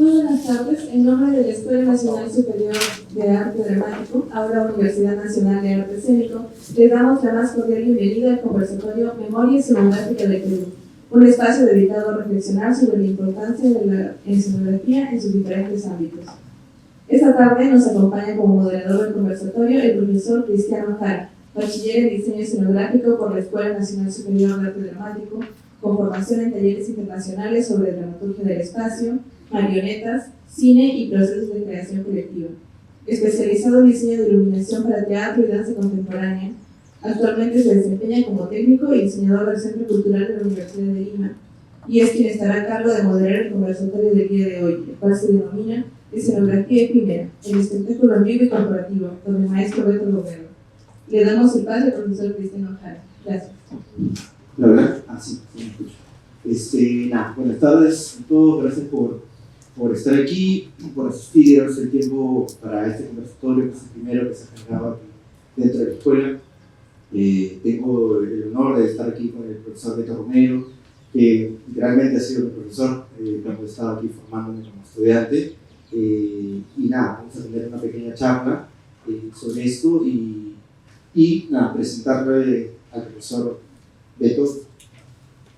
Muy buenas tardes. En nombre de la Escuela Nacional Superior de Arte Dramático, ahora Universidad Nacional de Arte Escénico, les damos la más cordial bienvenida al conversatorio Memoria Escenográfica de Perú, un espacio dedicado a reflexionar sobre la importancia de la escenografía en sus diferentes ámbitos. Esta tarde nos acompaña como moderador del conversatorio el profesor Cristiano Jara, bachiller en diseño escenográfico por la Escuela Nacional Superior de Arte Dramático, con formación en talleres internacionales sobre dramaturgia del espacio, marionetas, cine y procesos de creación colectiva. Especializado en diseño de iluminación para teatro y danza contemporánea, actualmente se desempeña como técnico y diseñador del Centro Cultural de la Universidad de Lima, y es quien estará a cargo de moderar el conversatorio del día de hoy, el cual se denomina Escenografía Efímera, el espectáculo en vivo y corporativo, con el maestro Beto Romero. Le damos el pase al profesor Cristiano Jara. Gracias. ¿La verdad? Sí, me escucho. Buenas tardes a todos, gracias por estar aquí, por asistir y darse el tiempo para este conversatorio, que es el primero que se ha generado aquí dentro de la escuela. Tengo el honor de estar aquí con el profesor Beto Romero, que literalmente ha sido mi profesor cuando he estado aquí formándome como estudiante. Vamos a tener una pequeña charla sobre esto y presentarle al profesor Beto.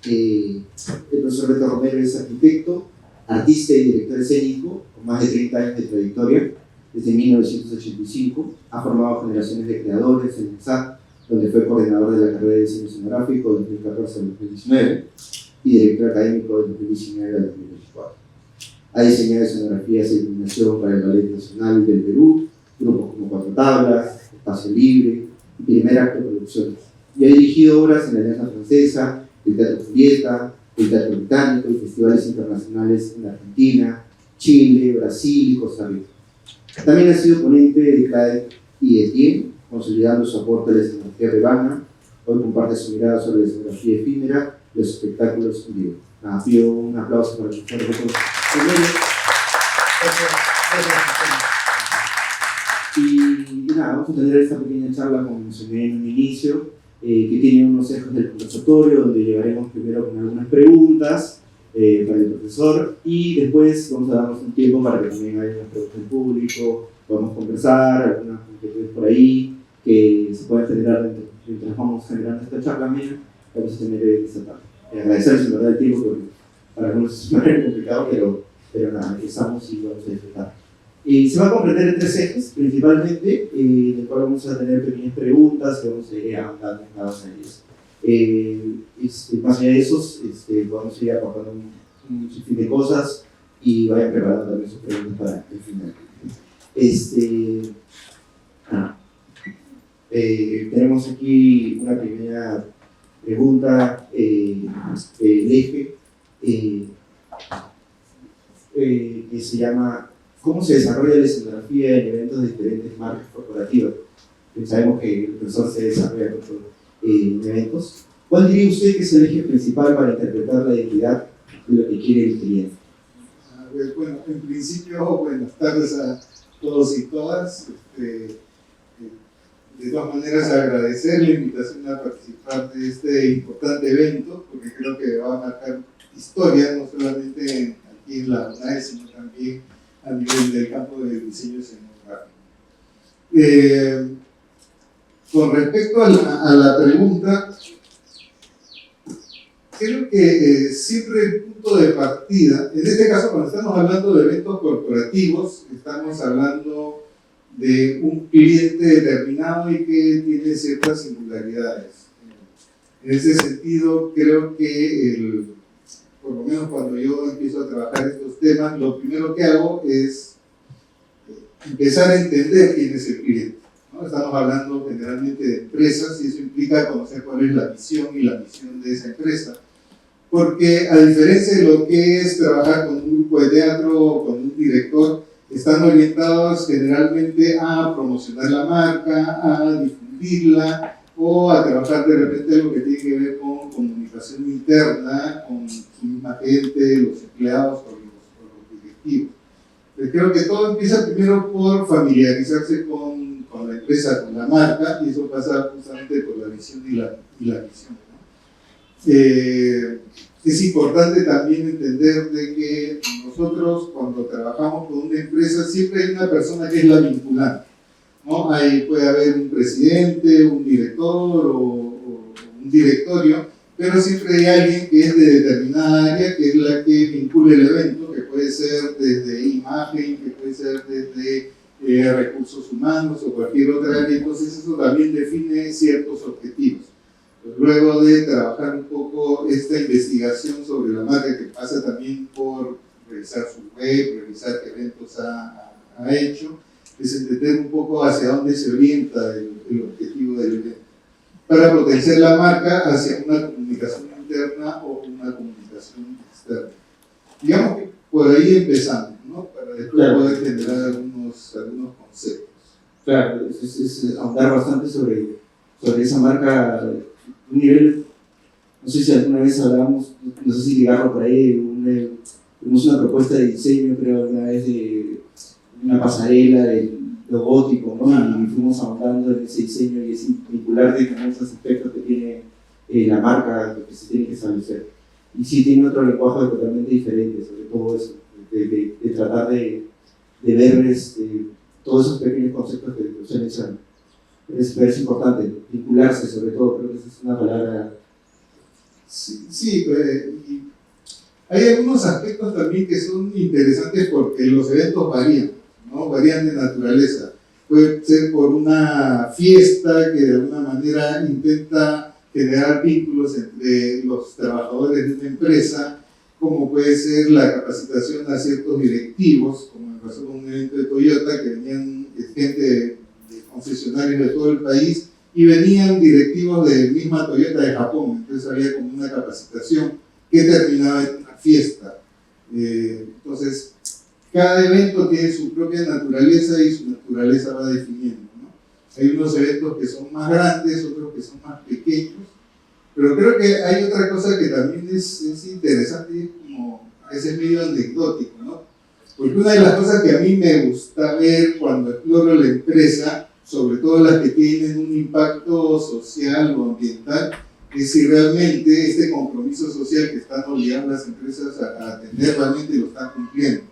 El profesor Beto Romero es arquitecto, artista y director escénico con más de 30 años de trayectoria. Desde 1985 ha formado generaciones de creadores en el SAT, donde fue coordinador de la carrera de diseño escenográfico de 2014 al 2019 y director académico de 2019 al 2024. Ha diseñado escenografías e iluminación para el Ballet Nacional del Perú, grupos como Cuatro Tablas, Espacio Libre y Primer Acto Producciones. Y ha dirigido obras en la Alianza Francesa, el Teatro Julieta, el Teatro Británico y festivales internacionales en Argentina, Chile, Brasil y Costa Rica. También ha sido ponente de CAE y Etienne, consolidando su aporte a la escenografía peruana. Hoy comparte su mirada sobre la escenografía efímera y los espectáculos en vivo. Pido un aplauso para el profesor Beto Romero. Y vamos a tener esta pequeña charla, como mencioné en un inicio, que tiene unos ejes del conversatorio, donde llegaremos primero con algunas preguntas para el profesor y después vamos a darnos un tiempo para que también haya unas preguntas en público, podamos conversar, algunas inquietudes por ahí que se pueden generar mientras vamos generando esta charla mía que vamos a tener esta tarde. Agradecerles en verdad el tiempo, porque para algunos es muy complicado, pero empezamos y vamos a disfrutar. Se va a comprender en tres ejes, principalmente, en el cual vamos a tener pequeñas preguntas que vamos a ir ahondando en cada una de ellas. Más allá de esos, vamos a ir aportando un sinfín de cosas y vayan preparando también sus preguntas para el final. Tenemos aquí una primera pregunta, el eje, que se llama ¿cómo se desarrolla la escenografía en eventos de diferentes marcas corporativas? Sabemos que el profesor se desarrolla en eventos. ¿Cuál diría usted que es el eje principal para interpretar la identidad de lo que quiere el cliente? Bueno, en principio, buenas tardes a todos y todas. De todas maneras, agradecer la invitación a participar de este importante evento, porque creo que va a marcar historia, no solamente aquí en la UNAE, sino también a nivel del campo del diseño escenográfico. Con respecto a la pregunta, creo que siempre el punto de partida, en este caso cuando estamos hablando de eventos corporativos, estamos hablando de un cliente determinado y que tiene ciertas singularidades. En ese sentido, creo que por lo menos cuando yo empiezo a trabajar estos temas, lo primero que hago es empezar a entender quién es el cliente, ¿no? Estamos hablando generalmente de empresas y eso implica conocer cuál es la visión y la misión de esa empresa. Porque a diferencia de lo que es trabajar con un grupo de teatro o con un director, están orientados generalmente a promocionar la marca, a difundirla o a trabajar de repente algo que tiene que ver con comunicación interna, con su misma gente, los empleados o los directivos. Pero creo que todo empieza primero por familiarizarse con la empresa, con la marca, y eso pasa justamente por la visión y la misión, ¿no? es importante también entender de que nosotros cuando trabajamos con una empresa siempre hay una persona que es la vinculante, ¿no? Ahí puede haber un presidente, un director o un directorio, pero siempre hay alguien que es de determinada área, que es la que vincula el evento, que puede ser desde imagen, que puede ser desde recursos humanos o cualquier otra área. Entonces eso también define ciertos objetivos. Luego de trabajar un poco esta investigación sobre la marca, que pasa también por revisar su web, revisar qué eventos ha hecho, es entender un poco hacia dónde se orienta el objetivo del evento, para potenciar la marca hacia una comunicación interna o una comunicación externa. Digamos que por ahí empezamos, ¿no? Para después poder generar algunos conceptos. Claro, es ahondar bastante sobre esa marca, un nivel, no sé si alguna vez hablamos, no sé si llegaron por ahí, tuvimos una propuesta de diseño, creo, alguna vez de una pasarela del robótico, ¿no? Y fuimos ahondando en ese diseño y es vincularte con esos aspectos que tiene la marca que se tiene que establecer. Y sí tiene otro lenguaje totalmente diferente, sobre todo eso, de tratar de ver todos esos pequeños conceptos que usted menciona. Es importante, vincularse sobre todo, creo que esa es una palabra. Sí, y hay algunos aspectos también que son interesantes porque los eventos varían, ¿no? Varían de naturaleza. Puede ser por una fiesta que de alguna manera intenta generar vínculos entre los trabajadores de una empresa, como puede ser la capacitación a ciertos directivos, como me pasó con un evento de Toyota, que venían gente de concesionarios de todo el país y venían directivos de misma Toyota de Japón. Entonces había como una capacitación que terminaba en una fiesta. Entonces, cada evento tiene su propia naturaleza y su naturaleza va definiendo, ¿no? Hay unos eventos que son más grandes, otros que son más pequeños, pero creo que hay otra cosa que también es interesante y como a veces medio anecdótico, ¿no? Porque una de las cosas que a mí me gusta ver cuando exploro la empresa, sobre todo las que tienen un impacto social o ambiental, es si realmente este compromiso social que están obligando las empresas a atender realmente lo están cumpliendo.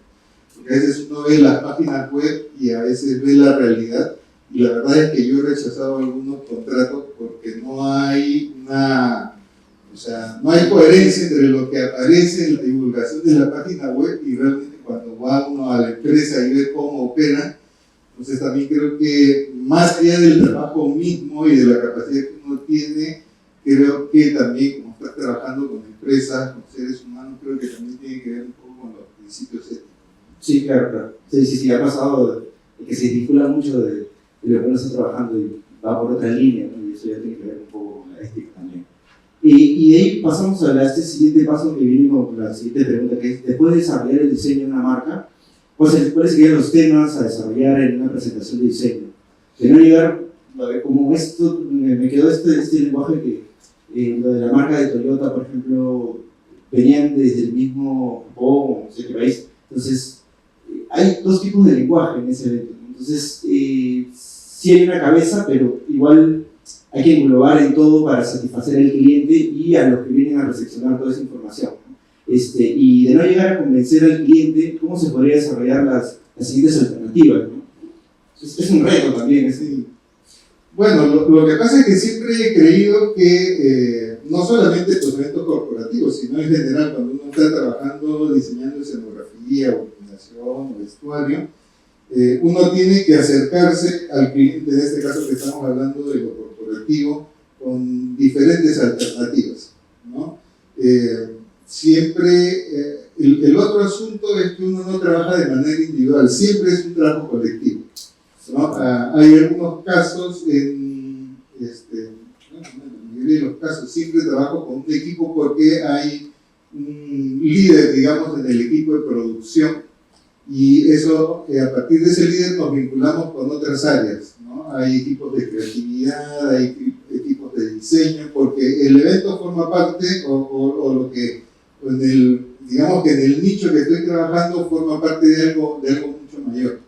Porque a veces uno ve las páginas web y a veces ve la realidad, y la verdad es que yo he rechazado algunos contratos porque no hay no hay coherencia entre lo que aparece en la divulgación de la página web y realmente cuando va uno a la empresa y ve cómo operan. Entonces también creo que más allá del trabajo mismo y de la capacidad que uno tiene, creo que también como estás trabajando con empresas, con seres humanos, creo que también tiene que ver un poco con los principios éticos. Sí, claro. Sí, ha pasado que se vincula mucho de lo que uno está trabajando y va por otra línea, ¿no? Y eso ya tiene que ver un poco con la ética también. Y de ahí pasamos a este siguiente paso que viene con la siguiente pregunta, que es, después de desarrollar el diseño de una marca, ¿cuáles serían los temas a desarrollar en una presentación de diseño? De no llegar, como esto, me quedó este lenguaje que lo de la marca de Toyota, por ejemplo, venían desde el mismo Japón, no sé qué país. Entonces, hay dos tipos de lenguaje en ese evento. Entonces, sí hay una cabeza, pero igual hay que englobar en todo para satisfacer al cliente y a los que vienen a recepcionar toda esa información. Y de no llegar a convencer al cliente, ¿cómo se podría desarrollar las siguientes alternativas, ¿no? Es un reto también. Sí. Bueno, lo que pasa es que siempre he creído que no solamente los eventos corporativos, sino en general cuando uno está trabajando, diseñando escenografía o iluminación o vestuario, uno tiene que acercarse al cliente, en este caso que estamos hablando de lo corporativo, con diferentes alternativas, ¿no? Siempre, el otro asunto es que uno no trabaja de manera individual, siempre es un trabajo colectivo, ¿no? Hay algunos casos, en la mayoría de los casos, siempre trabajo con un equipo porque hay un líder, digamos, en el equipo de producción, y eso, a partir de ese líder nos vinculamos con otras áreas, ¿no? Hay equipos de creatividad, hay equipos de diseño, porque el evento forma parte, o lo que, digamos que en el nicho que estoy trabajando forma parte de algo mucho mayor.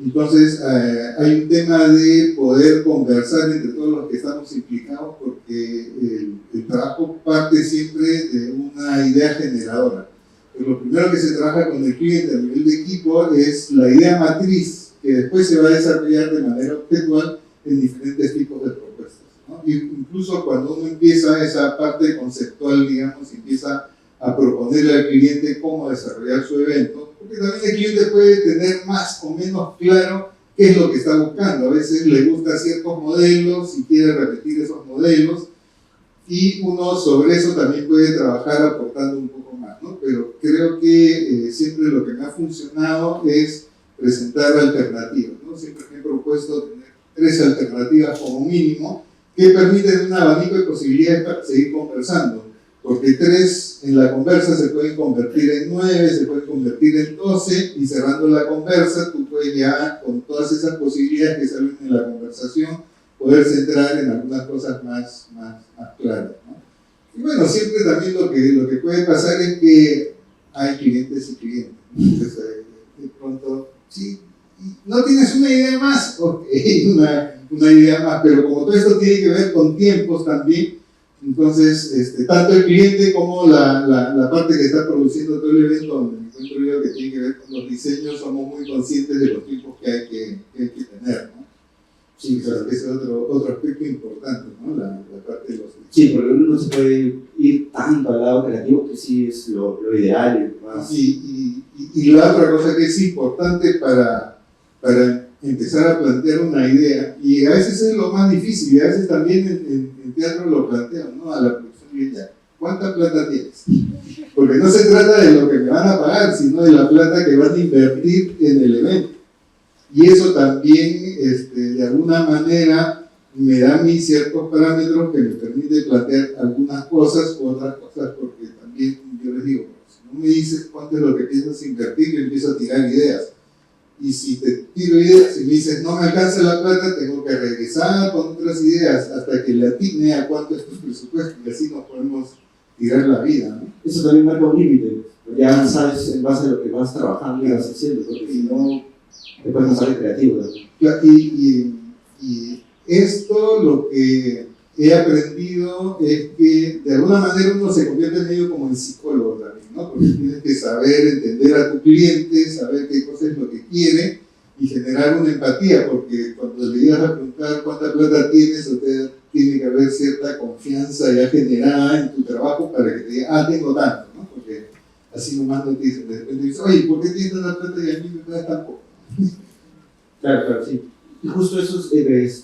Entonces, hay un tema de poder conversar entre todos los que estamos implicados, porque porque el trabajo parte siempre de una idea generadora. Pero lo primero que se trabaja con el cliente a nivel de equipo es la idea matriz, que después se va a desarrollar de manera objetual en diferentes tipos de propuestas, ¿no? Y incluso cuando uno empieza esa parte conceptual, digamos, empieza a proponerle al cliente cómo desarrollar su evento, porque también el cliente puede tener más o menos claro qué es lo que está buscando. A veces le gustan ciertos modelos y quiere repetir esos modelos, y uno sobre eso también puede trabajar aportando un poco más, ¿no? Pero creo que siempre lo que me ha funcionado es presentar alternativas, ¿no? Siempre me he propuesto tener 3 alternativas como mínimo que permiten un abanico de posibilidades para seguir conversando, porque 3 en la conversa se pueden convertir en 9, se pueden convertir en 12, y cerrando la conversa tú puedes ya, con todas esas posibilidades que salen en la conversación, poder centrar en algunas cosas más claras, ¿no? Y bueno, siempre también lo que puede pasar es que hay clientes y clientes. Entonces, de pronto, sí, no tienes una idea más, ok, una idea más, pero como todo esto tiene que ver con tiempos también, entonces tanto el cliente como la parte que está produciendo todo el evento, donde me encuentro yo, que tiene que ver con los diseños, somos muy conscientes de los tiempos que hay que tener, ¿no? Sí, claro, ese es otro aspecto importante, ¿no? La parte de los... Sí, porque uno no se puede ir tanto al lado creativo, que sí es lo ideal. Más. Y la otra cosa que es importante para empezar a plantear una idea, y a veces es lo más difícil, y a veces también en teatro lo plantean, ¿no? A la producción y ya, ¿cuánta plata tienes? Porque no se trata de lo que me van a pagar, sino de la plata que van a invertir en el evento. Y eso también, de alguna manera, me da a mí ciertos parámetros que me permiten plantear algunas cosas u otras cosas, porque también yo les digo, si no me dices cuánto es lo que piensas invertir, yo empiezo a tirar ideas. Y si te tiro ideas y me dices no me alcanza la plata, tengo que regresar con otras ideas hasta que le atine a cuánto es tu presupuesto, y así nos podemos tirar la vida, ¿no? Eso también marca un límite, ya sabes en base a lo que vas trabajando y vas haciendo, porque si no, después no sale creativo también. Y esto lo que he aprendido es que de alguna manera uno se convierte medio como en psicólogo también, ¿no? Porque tienes que saber entender a tu cliente, saber qué cosa es lo que quiere y generar una empatía, porque cuando le llegas a preguntar cuánta plata tienes, usted tiene que haber cierta confianza ya generada en tu trabajo para que te diga, tengo tanto, ¿no? Porque así nomás no te dicen, de repente dices, oye, ¿por qué tienes tanta plata y a mí me pagas tan poco? Claro, sí. Y justo eso es,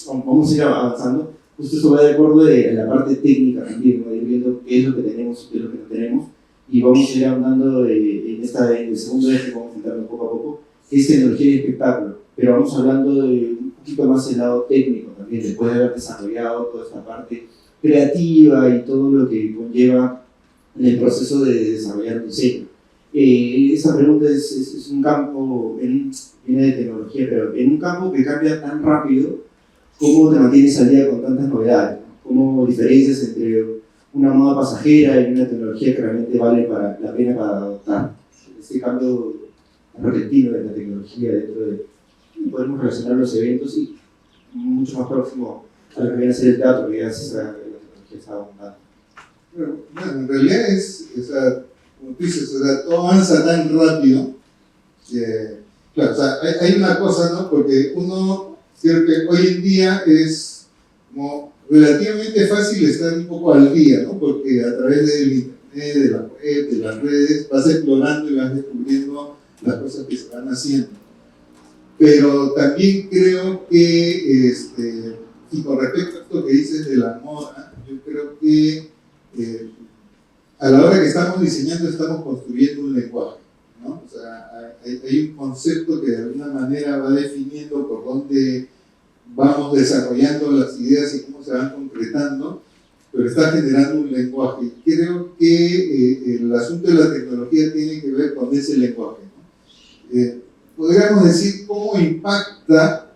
vamos a ir avanzando, justo eso va de acuerdo de la parte técnica también, ¿no? Ir viendo qué es lo que tenemos y qué es lo que no tenemos, y vamos a ir hablando en el segundo eje, vamos a entrarlo poco a poco, que es tecnología y espectáculo, pero vamos hablando de un poquito más del lado técnico también, después de haber desarrollado toda esta parte creativa y todo lo que conlleva en el proceso de desarrollar un diseño. Esa pregunta es un campo, viene de tecnología, pero en un campo que cambia tan rápido, ¿cómo te mantienes al día con tantas novedades? ¿Cómo diferencias entre una moda pasajera y una tecnología que realmente vale la pena para adoptar? Este cambio repentino de la tecnología dentro de... Podemos relacionar los eventos y mucho más próximo a lo que viene a ser el teatro, que ya se sabe que la tecnología está abundante. Bueno, en realidad como tú dices, todo avanza tan rápido que, claro, hay una cosa, ¿no? Porque uno, creo que hoy en día es como relativamente fácil estar un poco al día, ¿no? Porque a través del internet, de la web, de las redes, vas explorando y vas descubriendo las cosas que se van haciendo. Pero también creo que, y con respecto a esto que dices de la moda, yo creo que a la hora que estamos diseñando, estamos construyendo un lenguaje, ¿no? O sea, hay un concepto que de alguna manera va definiendo por dónde vamos desarrollando las ideas y cómo se van concretando, pero está generando un lenguaje. Creo que el asunto de la tecnología tiene que ver con ese lenguaje, ¿no? Podríamos decir cómo impacta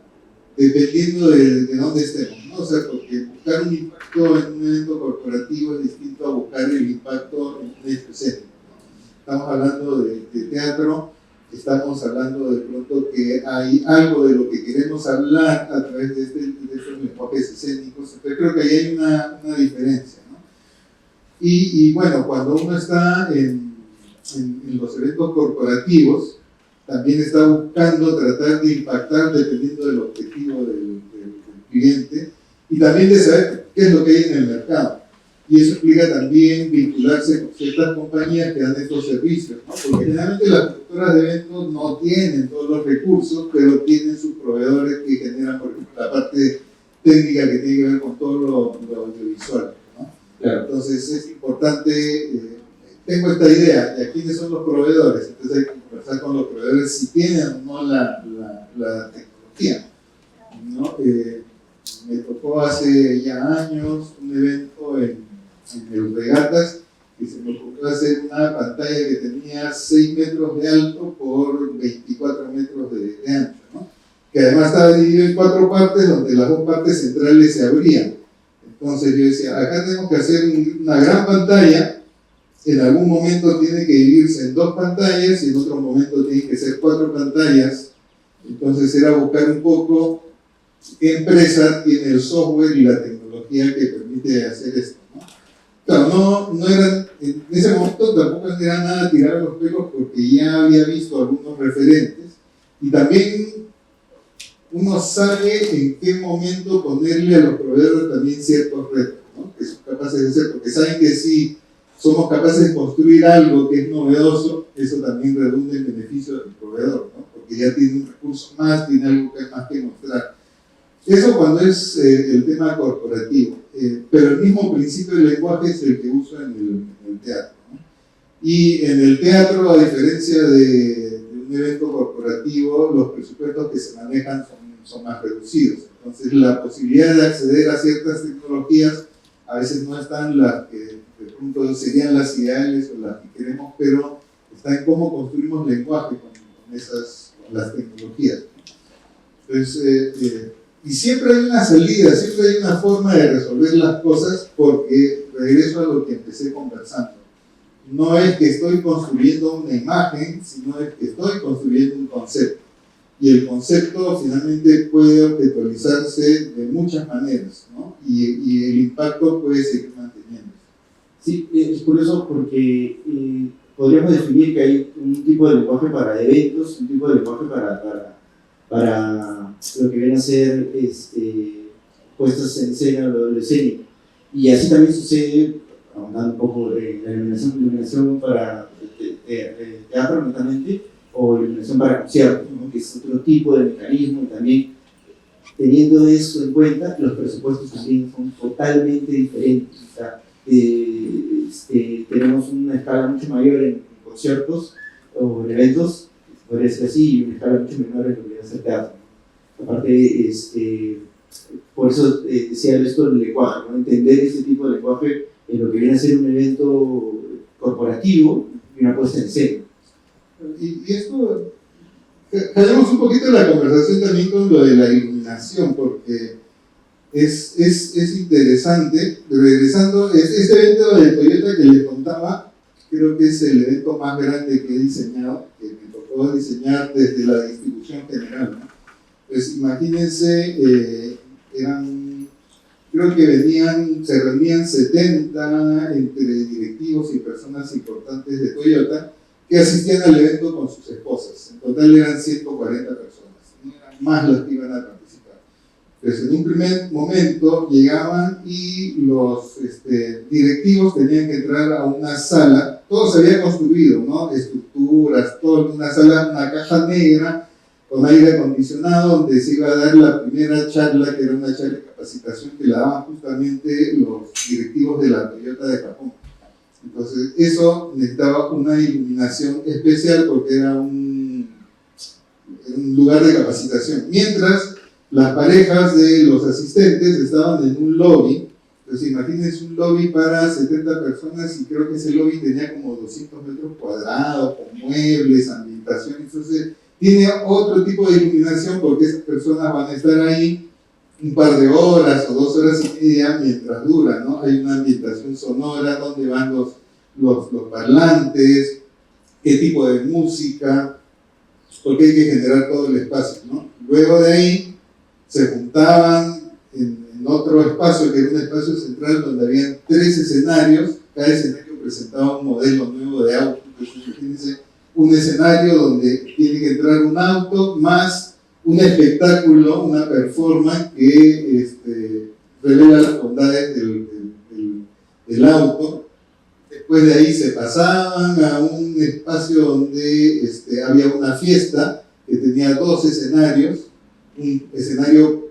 dependiendo de dónde estemos, ¿no? O sea, porque buscar un impacto en un evento corporativo es distinto a buscar el impacto en un escenario, ¿no? Estamos hablando de teatro, estamos hablando de pronto que hay algo de lo que queremos hablar a través de estos lenguajes escénicos. Entonces creo que ahí hay una diferencia, ¿no? Y bueno, cuando uno está en los eventos corporativos, también está buscando tratar de impactar dependiendo del objetivo del cliente y también de saber qué es lo que hay en el mercado. Y eso implica también vincularse con ciertas compañías que dan estos servicios, ¿no? Porque generalmente las productoras de eventos no tienen todos los recursos, pero tienen sus proveedores que generan, por ejemplo, la parte técnica que tiene que ver con todo lo audiovisual, ¿no? Claro. Entonces es importante, tengo esta idea, ¿de quiénes son los proveedores? Entonces hay que conversar con los proveedores si tienen o no la tecnología, ¿no? Me tocó hace ya años un evento en el Regatas y se me ocurrió hacer una pantalla que tenía 6 metros de alto por 24 metros de ancho, ¿no? Que además estaba dividido en 4 partes donde las 2 partes centrales se abrían. Entonces yo decía, acá tenemos que hacer una gran pantalla, en algún momento tiene que dividirse en 2 pantallas y en otro momento tiene que ser 4 pantallas. Entonces era buscar un poco qué empresa tiene el software y la tecnología que permite hacer esto, ¿no? Claro, no eran, en ese momento tampoco era nada tirar a los pelos porque ya había visto algunos referentes y también uno sabe en qué momento ponerle a los proveedores también ciertos retos, ¿no? Que son capaces de hacer, porque saben que si somos capaces de construir algo que es novedoso, eso también redunda en beneficio del proveedor, ¿no? Porque ya tiene un recurso más, tiene algo que más que mostrar. Eso cuando es el tema corporativo, pero el mismo principio del lenguaje es el que uso en el teatro, ¿no? Y en el teatro, a diferencia de un evento corporativo, los presupuestos que se manejan son más reducidos. Entonces la posibilidad de acceder a ciertas tecnologías a veces no están las que de pronto serían las ideales o las que queremos, pero está en cómo construimos lenguaje con las tecnologías. Entonces, y siempre hay una salida, siempre hay una forma de resolver las cosas, porque regreso a lo que empecé conversando. No es que estoy construyendo una imagen, sino es que estoy construyendo un concepto. Y el concepto finalmente puede objetualizarse de muchas maneras, ¿no? Y el impacto puede seguir manteniéndose. Sí, es curioso porque podríamos definir que hay un tipo de lenguaje para eventos, un tipo de lenguaje para lo que viene a ser puestas en escena, lo escénico. Y así también sucede, ahondando un poco la iluminación para teatro, netamente, o iluminación para conciertos, ¿no? Que es otro tipo de mecanismo, y también teniendo eso en cuenta, los presupuestos también son totalmente diferentes. O sea, tenemos una escala mucho mayor en conciertos o en eventos, podría ser así, y una escala mucho menor en lo que viene a ser teatro, ¿no? Aparte, por eso decía esto del lenguaje, ¿no? Entender este tipo de lenguaje en lo que viene a ser un evento corporativo y una puesta en escena. Y esto, jalemos un poquito la conversación también con lo de la iluminación, porque es interesante. Regresando, este evento de Toyota que les contaba, creo que es el evento más grande que he diseñado, que me tocó diseñar desde la distribución general, ¿no? Pues imagínense, creo que se reunían 70 entre directivos y personas importantes de Toyota que asistían al evento con sus esposas. En total eran 140 personas, no eran más las que iban a participar. Pues en un primer momento llegaban y los directivos tenían que entrar a una sala, todo se había construido, ¿no? Estructuras, todo en una sala, una caja negra con aire acondicionado, donde se iba a dar la primera charla, que era una charla de capacitación que la daban justamente los directivos de la Toyota de Japón. Entonces, eso necesitaba una iluminación especial porque era un lugar de capacitación. Mientras, las parejas de los asistentes estaban en un lobby. Entonces, imagínense un lobby para 70 personas y creo que ese lobby tenía como 200 metros cuadrados, con muebles, ambientación. Entonces, tiene otro tipo de iluminación porque esas personas van a estar ahí un par de horas o 2 horas y media mientras dura, ¿no? Hay una ambientación sonora, donde van los parlantes, qué tipo de música, porque hay que generar todo el espacio, ¿no? Luego de ahí se juntaban en otro espacio, que era un espacio central donde habían 3 escenarios, cada escenario presentaba un modelo nuevo de auto. Entonces, imagínense un escenario donde tiene que entrar un auto más un espectáculo, una performance que revela las bondades del auto. Después de ahí se pasaban a un espacio donde había una fiesta que tenía 2 escenarios, un escenario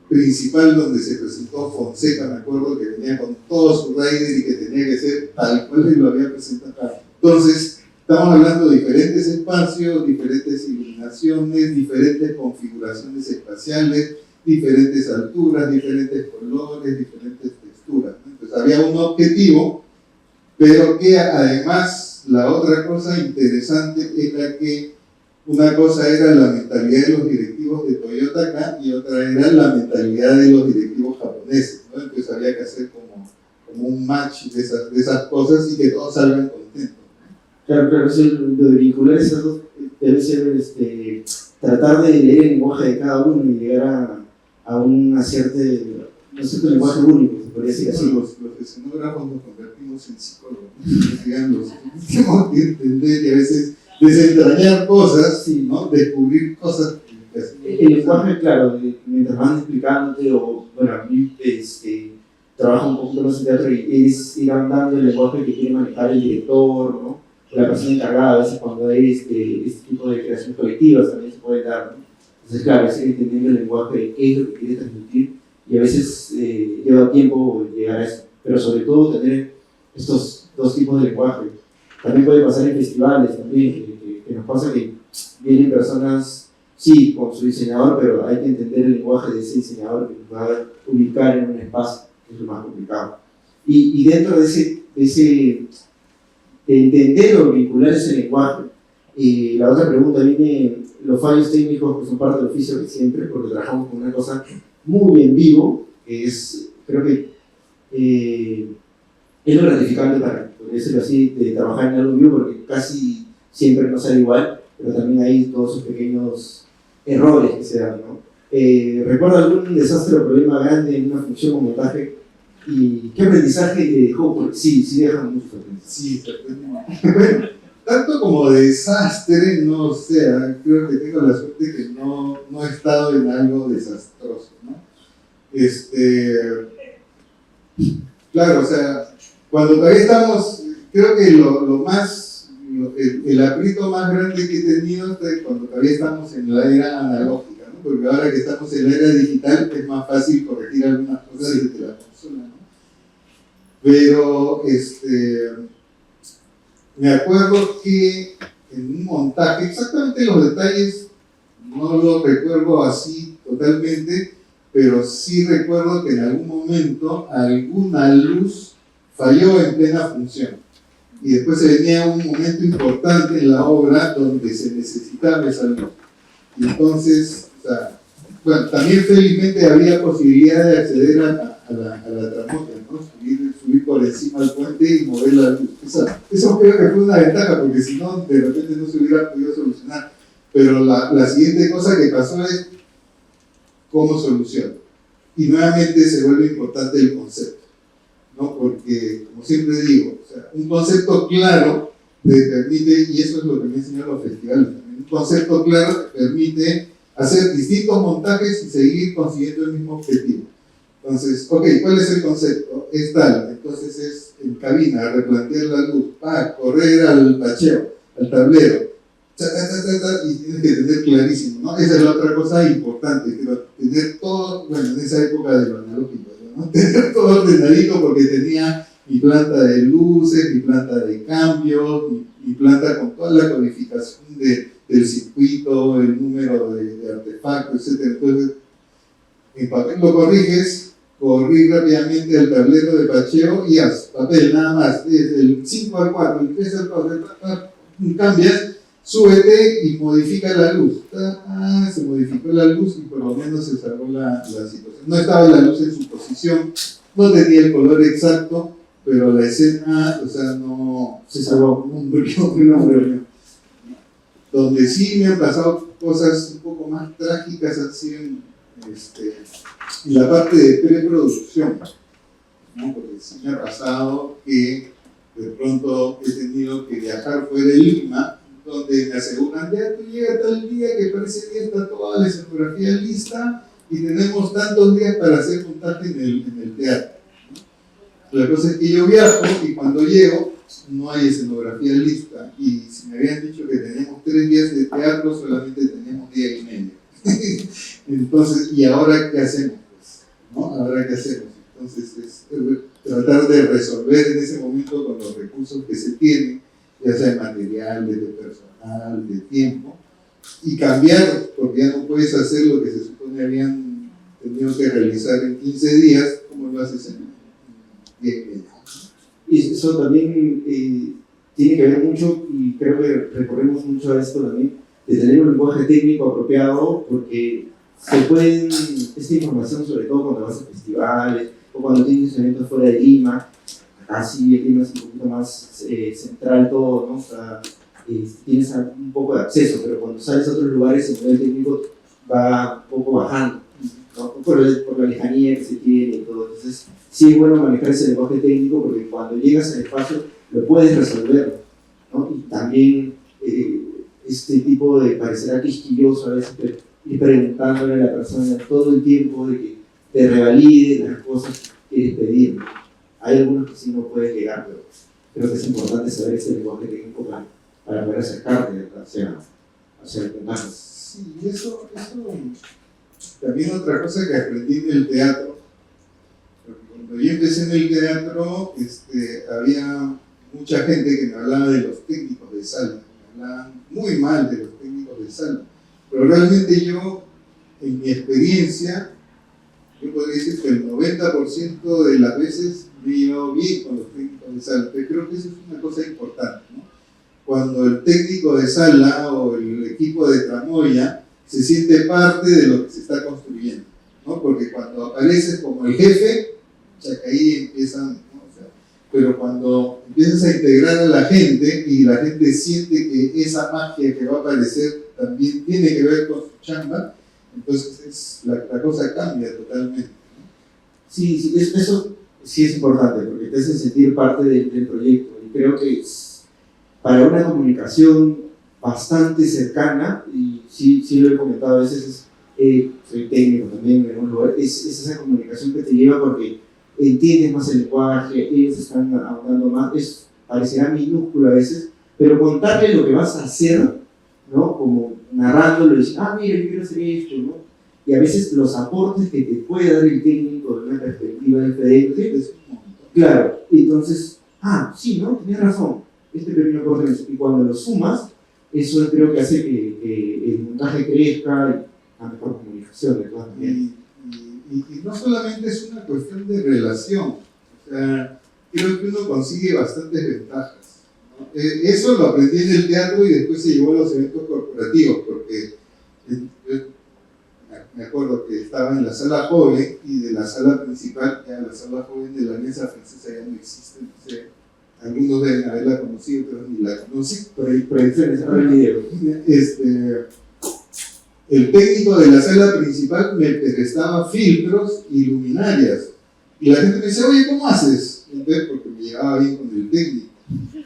principal donde se presentó Fonseca, me acuerdo, que venía con todo su rider y que tenía que ser tal cual él lo había presentado. Entonces, estamos hablando de diferentes espacios, diferentes iluminaciones, diferentes configuraciones espaciales, diferentes alturas, diferentes colores, diferentes texturas, ¿no? Entonces, había un objetivo, pero que además la otra cosa interesante era que una cosa era la mentalidad de los directivos de Toyota acá y otra era la mentalidad de los directivos japoneses, ¿no? Entonces había que hacer como un match de esas cosas y que todos salgan contentos. Claro, eso, lo de vincular esas dos debe ser tratar de leer el lenguaje de cada uno y llegar a un cierto lenguaje único, se podría decir así. Los escenógrafos nos convertimos en psicólogos, digamos, tenemos que entender y a veces desentrañar cosas, sí, ¿no? Descubrir cosas. El lenguaje, claro, mientras van explicándote, o bueno, a mí trabajo un poquito más en teatro y es ir andando el lenguaje que quiere manejar el director, ¿no? O la persona encargada. A veces cuando hay este tipo de creaciones colectivas también se puede dar, ¿no? Entonces, claro, es ir entendiendo el lenguaje de qué es lo que quiere transmitir y a veces lleva tiempo llegar a eso, pero sobre todo tener estos 2 tipos de lenguaje. También puede pasar en festivales, también, que nos pasa que vienen personas, sí, con su diseñador, pero hay que entender el lenguaje de ese diseñador que nos va a ubicar en un espacio, que es lo más complicado. Y dentro de entender o vincular ese lenguaje, la otra pregunta viene, los fallos técnicos que son parte del oficio de siempre, porque trabajamos con una cosa muy en vivo, que es, creo que es lo gratificante para, por decirlo así, de trabajar en algo vivo, porque casi siempre no sale igual, pero también hay todos esos pequeños errores que se dan, ¿no? ¿Recuerda algún desastre o problema grande en una función o montaje? ¿Y qué aprendizaje te dejó? Porque sí dejan mucho aprendizaje. Sí, bueno, tanto como desastre, no sé, creo que tengo la suerte que no he estado en algo desastroso, ¿no? Claro, o sea, cuando todavía estamos, creo que el aprieto más grande que he tenido es cuando todavía estamos en la era analógica, ¿no? Porque ahora que estamos en la era digital es más fácil corregir algunas cosas desde la consola, ¿no? Pero, me acuerdo que en un montaje, exactamente los detalles no los recuerdo así totalmente, pero sí recuerdo que en algún momento alguna luz falló en plena función. Y después se venía un momento importante en la obra donde se necesitaba esa luz. Y entonces, o sea, bueno, también felizmente había posibilidad de acceder a la tramoya, ¿no? Subir por encima del puente y mover la luz. Eso creo que fue una ventaja, porque si no, de repente no se hubiera podido solucionar. Pero la siguiente cosa que pasó es cómo soluciona. Y nuevamente se vuelve importante el concepto, ¿no? Porque, como siempre digo, o sea, un concepto claro te permite, y eso es lo que me enseñan los festivales también, un concepto claro te permite hacer distintos montajes y seguir consiguiendo el mismo objetivo. Entonces, ok, ¿cuál es el concepto? Es tal, entonces es en cabina, replantear la luz, correr al bacheo, al tablero, y tienes que tener clarísimo, ¿no? Esa es la otra cosa importante, que tener todo, bueno, en esa época de lo analógico, ¿no? Tener todo ordenadito, porque tenía mi planta de luces, mi planta de cambio, mi planta con toda la codificación del circuito, el número de artefactos, etc. Entonces, en papel lo corriges, corrí rápidamente al tablero de bacheo y haz papel, nada más, desde el 5 al 4, el 3 al 4, cambias, súbete y modifica la luz. Se modificó la luz y por lo menos se salvó la situación. No estaba la luz en su posición, no tenía el color exacto, pero la escena, o sea, no se salvó. No murió. Donde sí me han pasado cosas un poco más trágicas han sido en la parte de preproducción, ¿no? Porque sí me ha pasado que de pronto he tenido que viajar fuera de Lima, donde me aseguran, ya tú llegas tal día que para ese día está toda la escenografía lista y tenemos tantos días para hacer montaje en el teatro, ¿no? La cosa es que yo viajo y cuando llego no hay escenografía lista, y si me habían dicho que teníamos 3 días de teatro, solamente teníamos día y medio. Entonces, ¿y ahora qué hacemos? Pues, ¿no? ¿Ahora qué hacemos? Entonces, es tratar de resolver en ese momento con los recursos que se tienen, ya sea de materiales, de personal, de tiempo, y cambiar, porque ya no puedes hacer lo que se supone habían tenido que realizar en 15 días, como lo haces en 10 meses. Y eso también tiene que ver mucho, y creo que recorremos mucho a esto también, de tener un lenguaje técnico apropiado, porque se pueden, esta información, sobre todo cuando vas a festivales o cuando tienes eventos fuera de Lima, acá sí el Lima es un poquito más central todo, ¿no? O sea, tienes un poco de acceso, pero cuando sales a otros lugares el nivel técnico va un poco bajando, ¿no? Por la lejanía que se tiene y todo. Entonces sí es bueno manejar ese lenguaje técnico, porque cuando llegas al espacio lo puedes resolver, ¿no? Y también este tipo de parecerá quisquilloso a veces, pero ir preguntándole a la persona todo el tiempo de que te revalide las cosas que quieres pedir. Hay algunos que sí no puedes llegar, pero creo que es importante saber ese lenguaje técnico para poder acercarte hacia el puntaje. Sí, y eso también otra cosa que aprendí en el teatro, porque cuando yo empecé en el teatro, había mucha gente que me hablaba de los técnicos de sala, me hablaban muy mal de los técnicos de sala, pero realmente yo, en mi experiencia, yo podría decir que el 90% de las veces me he llevado bien con los técnicos de sala, pero creo que eso es una cosa importante, ¿no? Cuando el técnico de sala o el equipo de tramoya se siente parte de lo que se está construyendo, ¿no? Porque cuando apareces como el jefe, ya que ahí empiezan, ¿no? O sea, pero cuando empiezas a integrar a la gente y la gente siente que esa magia que va a aparecer también tiene que ver con su chamba, entonces la cosa cambia totalmente, ¿no? Sí, eso sí es importante, porque te hace sentir parte del proyecto, y creo que para una comunicación bastante cercana, y sí lo he comentado a veces, soy técnico también en un lugar, es esa comunicación que te lleva porque entiendes más el lenguaje, ellos están hablando más, parecerá minúsculo a veces, pero contarle lo que vas a hacer, ¿no? Como narrándolo, y decir, mira, yo quiero hacer esto, ¿no? Y a veces los aportes que te puede dar el técnico de una perspectiva diferente, Es un montón. claro, entonces, sí, ¿no? Tienes razón, este pequeño aporte, y cuando lo sumas, eso creo que hace que el montaje crezca y la mejor comunicación de todas maneras. Y no solamente es una cuestión de relación, o sea, creo que uno consigue bastantes ventajas, ¿no? Eso lo aprendí en el teatro y después se llevó a los eventos corporativos, porque me acuerdo que estaba en la sala joven y de la sala principal, ya la sala joven de la Alianza Francesa ya no existe, no sé, algunos deben haberla conocido, pero ni la conocí. Proyecciones, ahora el video. El técnico de la sala principal me prestaba filtros y luminarias. Y la gente me decía, oye, ¿cómo haces? Entonces, porque me llevaba bien con el técnico.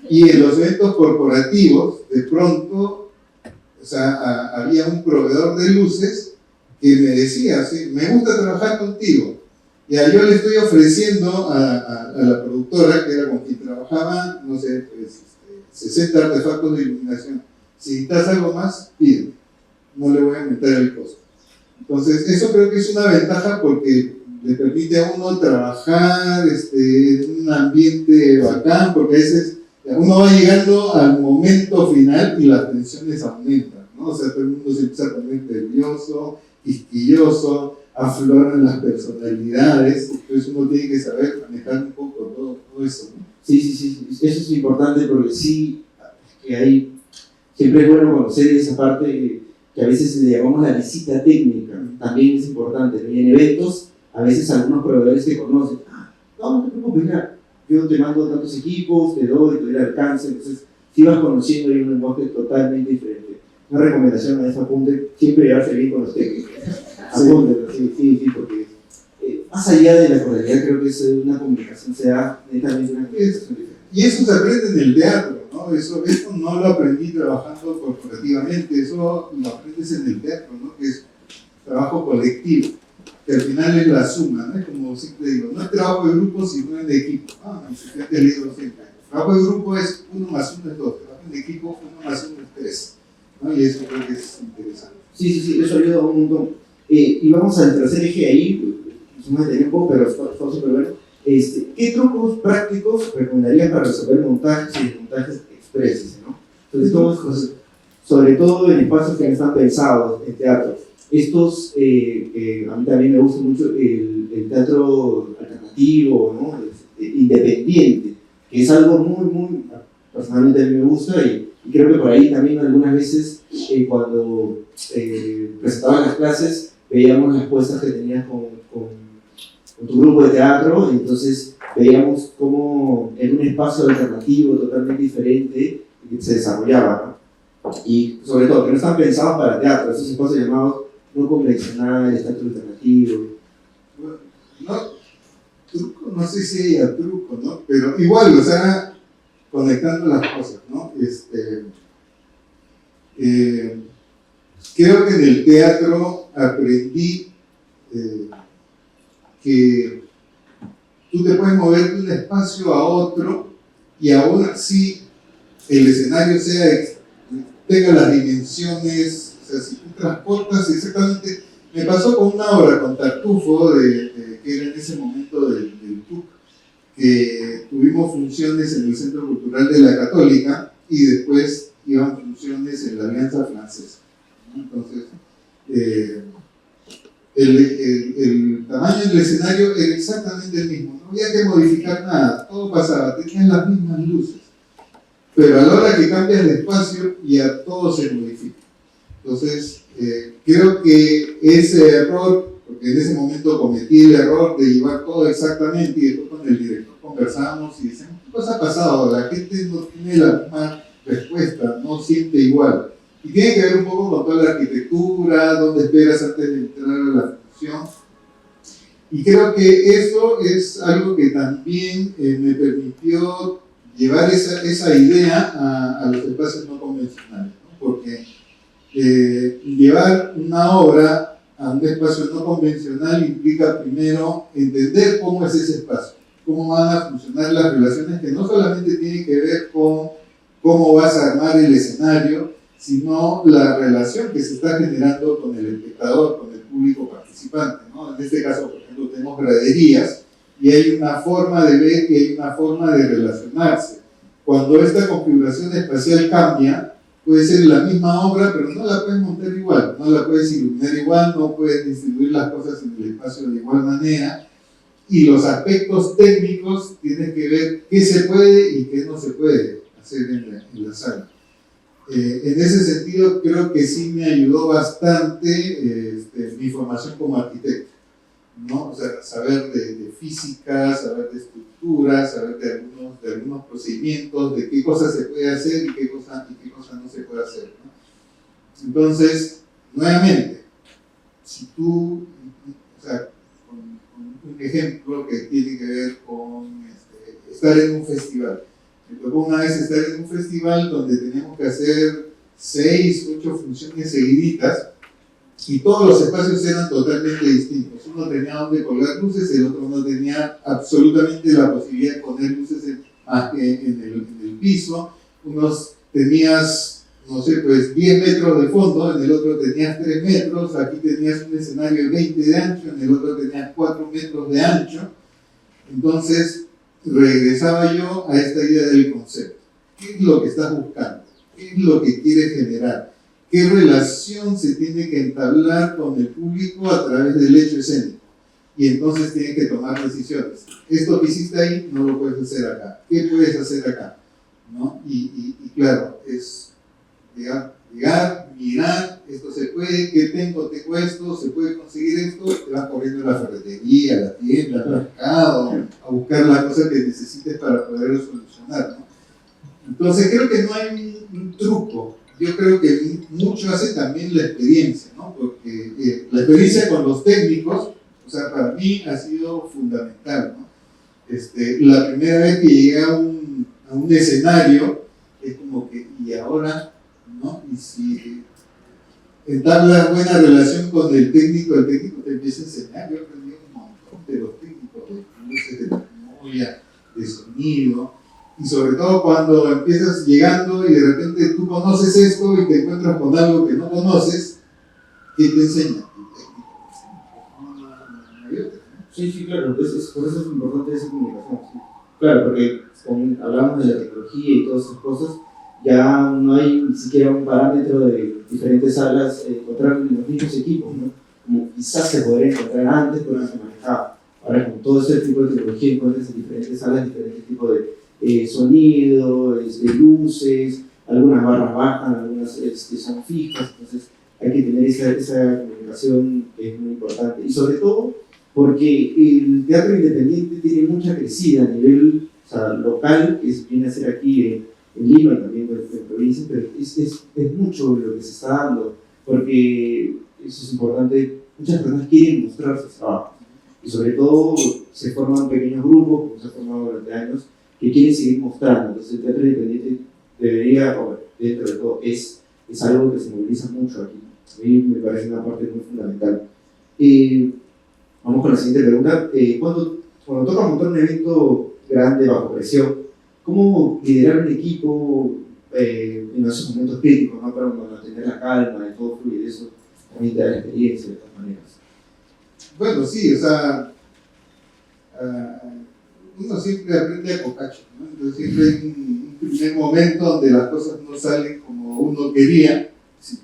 Y en los eventos corporativos, de pronto, o sea, había un proveedor de luces que me decía, sí, me gusta trabajar contigo. Y yo le estoy ofreciendo a la productora, que era con quien trabajaba, no sé, pues, 60 artefactos de iluminación. Si necesitas algo más, pide. No le voy a aumentar el costo. Entonces, eso creo que es una ventaja porque le permite a uno trabajar en un ambiente bacán, porque a veces uno va llegando al momento final y las tensiones aumentan, ¿no? O sea, todo el mundo se empieza a poner nervioso, quisquilloso, afloran las personalidades, entonces uno tiene que saber manejar un poco todo eso, ¿no? Sí, eso es importante, porque sí, que siempre es bueno conocer esa parte que a veces le llamamos la visita técnica, también es importante, ¿no? Y en eventos, a veces algunos proveedores te conocen, no te preocupes, mira, yo te mando tantos equipos, te doy el alcance, entonces sí vas conociendo ahí un lenguaje totalmente diferente. una recomendación a ese apunte, siempre llevarse bien con los técnicos. Apúntenlo, sí, porque más allá de la cordialidad, creo que es una comunicación, se da netamente una comunicación diferente. Y eso se aprende en el teatro, ¿no? Eso no lo aprendí trabajando corporativamente, eso lo aprendes en el teatro, ¿no? Que es trabajo colectivo, que al final es la suma, ¿no? Como siempre digo, no es trabajo de grupo, sino en equipo. Mi secretario he leído siempre. Trabajo de grupo es 1 más 1 es 2, trabajo en equipo 1 más 1 es 3, ¿no? Y eso creo que es interesante. Sí, eso ayuda un montón. Y vamos al tercer eje ahí, nos detener un poco, pero está súper bueno. ¿Qué trucos prácticos recomendarías para resolver montajes y desmontajes expresos, ¿no? Sobre todo en espacios que no están pensados en teatro. Estos, a mí también me gusta mucho el teatro alternativo, ¿no? Independiente, que es algo muy, personalmente a mí me gusta y creo que por ahí también algunas veces cuando presentaban las clases veíamos las puestas que tenías con tu grupo de teatro, entonces veíamos cómo en un espacio alternativo totalmente diferente se desarrollaba, ¿no? Y sobre todo que no están pensados para teatro, esos espacios llamados no convencionales, teatro alternativo. Bueno, truco, no sé si haya truco, ¿no? Pero igual, o sea, conectando las cosas, ¿no? Creo que en el teatro aprendí que tú te puedes mover de un espacio a otro y aún así el escenario tenga las dimensiones, o sea, si tú transportas exactamente. Me pasó con una obra con Tartufo, que era en ese momento del TUC, que tuvimos funciones en el Centro Cultural de la Católica y después iban funciones en la Alianza Francesa, ¿no? Entonces, el tamaño del escenario era exactamente el mismo, no había que modificar nada, todo pasaba, tenían las mismas luces, pero a la hora que cambias de espacio ya todo se modifica. Entonces, creo que ese error, porque en ese momento cometí el error de llevar todo exactamente y después con el director conversábamos y decíamos, ¿qué cosa ha pasado? La gente no tiene la misma respuesta, no siente igual. Y tiene que ver un poco con toda la arquitectura, dónde esperas antes de entrar a la función. Y creo que eso es algo que también me permitió llevar esa idea a los espacios no convencionales, ¿no? Porque llevar una obra a un espacio no convencional implica primero entender cómo es ese espacio, cómo van a funcionar las relaciones que no solamente tienen que ver con cómo vas a armar el escenario, sino la relación que se está generando con el espectador, con el público participante, ¿no? En este caso, por ejemplo, tenemos graderías y hay una forma de ver y hay una forma de relacionarse. Cuando esta configuración espacial cambia, puede ser la misma obra, pero no la puedes montar igual, no la puedes iluminar igual, no puedes distribuir las cosas en el espacio de igual manera, y los aspectos técnicos tienen que ver qué se puede y qué no se puede hacer en la sala. En ese sentido, creo que sí me ayudó bastante mi formación como arquitecto, ¿no? O sea, saber de física, saber de estructura, saber de algunos procedimientos, de qué cosas se puede hacer y qué cosas no se puede hacer, ¿no? Entonces, nuevamente, si tú, o sea, con un ejemplo que tiene que ver con estar en un festival. Me tocó una vez estar en un festival donde teníamos que hacer 6, 8 funciones seguiditas y todos los espacios eran totalmente distintos. Uno tenía donde colgar luces, el otro no tenía absolutamente la posibilidad de poner luces en el piso. Unos tenías, no sé, pues 10 metros de fondo, en el otro tenías 3 metros, aquí tenías un escenario de 20 de ancho, en el otro tenías 4 metros de ancho. Entonces, regresaba yo a esta idea del concepto. ¿Qué es lo que estás buscando? ¿Qué es lo que quieres generar? ¿Qué relación se tiene que entablar con el público a través del hecho escénico? Y entonces tienes que tomar decisiones. Esto que hiciste ahí no lo puedes hacer acá. ¿Qué puedes hacer acá? ¿No? Y claro, es llegar, mirar, esto se puede, ¿qué tengo? Tengo esto, se puede conseguir esto, te vas corriendo a la ferretería, a la tienda, al mercado, a buscar la cosa que necesites para poder solucionar, ¿no? Entonces creo que no hay un truco, yo creo que mucho hace también la experiencia, ¿no? Porque la experiencia con los técnicos, o sea, para mí ha sido fundamental, ¿no? La primera vez que llegué a un escenario, es como que, ¿y ahora? ¿No? Y si entablas buena relación con el técnico te empieza a enseñar. Yo aprendí un montón de los técnicos, de luces, de memoria, de sonido, y sobre todo cuando empiezas llegando y de repente tú conoces esto y te encuentras con algo que no conoces, ¿qué te enseña? El técnico. Sí, sí, claro, por eso es importante esa comunicación. Sí. Claro, porque hablamos de la tecnología y todas esas cosas, ya no hay ni siquiera un parámetro de diferentes salas, encontrar los mismos equipos, ¿no? Como quizás se podría encontrar antes, pero no se manejaba. Ahora, con todo ese tipo de tecnología, encuentras en diferentes salas diferentes tipos de sonido, luces, algunas barras bajan, algunas son fijas, entonces hay que tener esa comunicación que es muy importante. Y sobre todo, porque el teatro independiente tiene mucha crecida a nivel local, que se viene a hacer aquí en Lima y también en provincia, pero es mucho lo que se está dando, porque eso es importante, muchas personas quieren mostrar sus trabajos, y sobre todo se forman pequeños grupos, como se han formado durante años, que quieren seguir mostrando. Entonces el teatro independiente debería, o dentro de todo, es algo que se moviliza mucho aquí. A mí me parece una parte muy fundamental. Vamos con la siguiente pregunta. Cuando toca montar un evento grande bajo presión, ¿cómo liderar un equipo en esos momentos críticos, ¿no? Para mantener la calma y todo fluye? Eso también te da la experiencia de todas maneras. Bueno, sí, o sea, uno siempre aprende a cocacho, ¿no? Entonces siempre hay un primer momento donde las cosas no salen como uno quería, sí,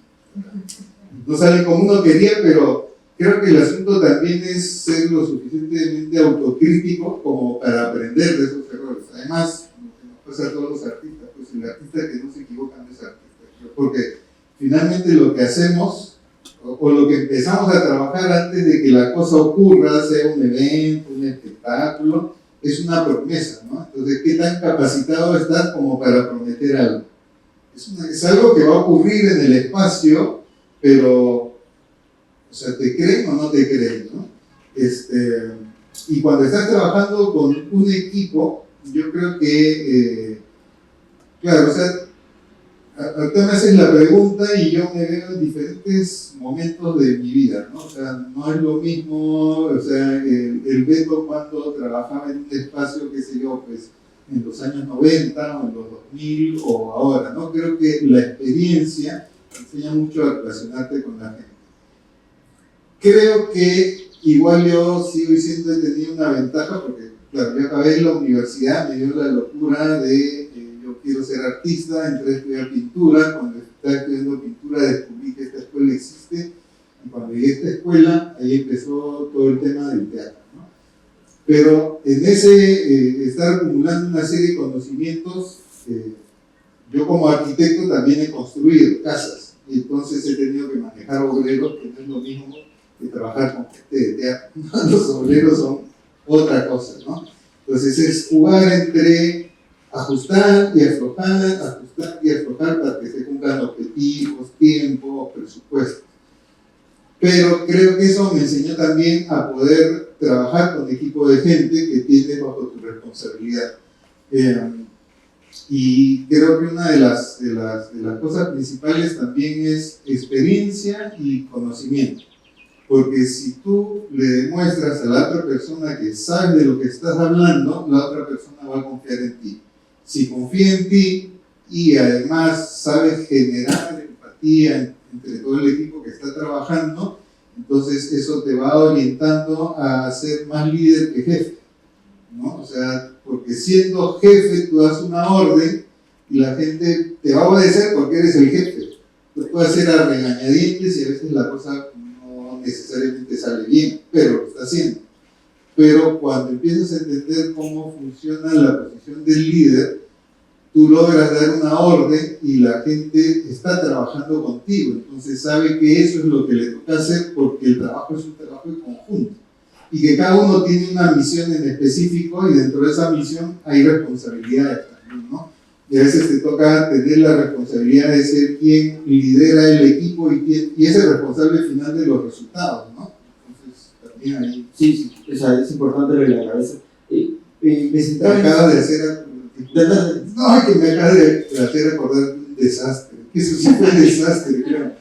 no salen como uno quería, pero creo que el asunto también es ser lo suficientemente autocrítico como para aprender de esos errores. Además, lo que nos pasa a todos los artistas, pues el artista que no se equivoca no es artista, porque finalmente lo que hacemos o lo que empezamos a trabajar antes de que la cosa ocurra, sea un evento, un espectáculo, es una promesa, ¿no? Entonces, ¿qué tan capacitado estás como para prometer algo? Es algo que va a ocurrir en el espacio, pero, o sea, ¿te creen o no te creen, no? Y cuando estás trabajando con un equipo, yo creo que, claro, o sea, ahorita me haces la pregunta y yo me veo en diferentes momentos de mi vida, ¿no? O sea, no es lo mismo, o sea, el Beto cuando trabajaba en un espacio, qué sé yo, pues en los años 90 o en los 2000 o ahora, ¿no? Creo que la experiencia enseña mucho a relacionarte con la gente. Creo que igual yo sigo diciendo he tenido una ventaja porque, claro, yo acabé en la universidad, me dio la locura de yo quiero ser artista, entré a estudiar pintura, cuando estaba estudiando pintura descubrí que esta escuela existe y cuando llegué a esta escuela ahí empezó todo el tema del teatro, ¿no? Pero en ese estar acumulando una serie de conocimientos, yo como arquitecto también he construido casas y entonces he tenido que manejar obreros, que no es lo mismo que trabajar con gente de teatro. Los obreros son otra cosa, ¿no? Entonces es jugar entre ajustar y aflojar para que se cumplan objetivos, tiempos, presupuestos. Pero creo que eso me enseñó también a poder trabajar con equipo de gente que tienes bajo tu responsabilidad. Y creo que una de las cosas principales también es experiencia y conocimiento. Porque si tú le demuestras a la otra persona que sabe de lo que estás hablando, la otra persona va a confiar en ti. Si confía en ti y además sabes generar empatía entre todo el equipo que está trabajando, entonces eso te va orientando a ser más líder que jefe, ¿no? O sea, porque siendo jefe tú das una orden y la gente te va a obedecer porque eres el jefe. Lo puedes hacer a regañadientes y a veces la cosa no necesariamente sale bien, pero lo está haciendo. Pero cuando empiezas a entender cómo funciona la posición del líder, tú logras dar una orden y la gente está trabajando contigo, entonces sabe que eso es lo que le toca hacer porque el trabajo es un trabajo en conjunto y que cada uno tiene una misión en específico y dentro de esa misión hay responsabilidades también, ¿no? y a veces te toca tener la responsabilidad de ser quien lidera el equipo y es el responsable final de los resultados, ¿no? Entonces, también ahí... Sí, o sea, es importante lo de la cabeza. Me Me centraba en... acabas de hacer... No, que me acabas de hacer acordar de un desastre. Que eso sí fue un desastre, creo.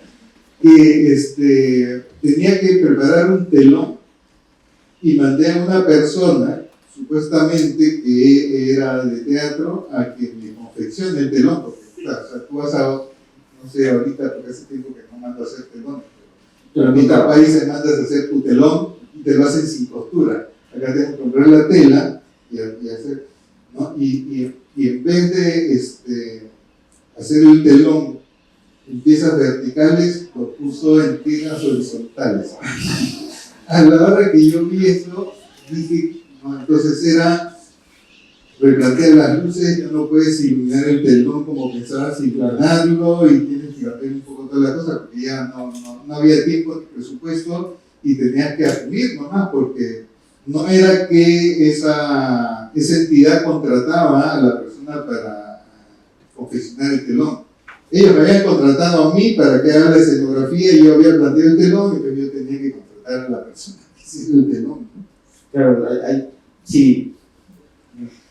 Que tenía que preparar un telón y mandé a una persona, supuestamente que era de teatro, a que me confeccione el telón. Porque, claro, o sea, tú vas a, no sé, ahorita, porque hace tiempo que no mando a hacer telón, pero en otros países mandas a hacer tu telón y te lo hacen sin costura. Acá tengo que comprar la tela y hacer, ¿no? Y en vez de hacer el telón en piezas verticales, lo puso en tiras horizontales. A la hora que yo vi eso, dije, no, entonces era replantear las luces, ya no puedes iluminar el telón como pensabas iluminarlo y tienes que cambiar un poco toda la cosa porque ya no había tiempo ni presupuesto y tenías que asumir nomás porque no era que esa entidad contrataba a la persona para confeccionar el telón. Ellos me habían contratado a mí para que haga la escenografía y yo había planteado el telón y pues yo tenía que contratar a la persona que hiciera el telón. Claro, sí.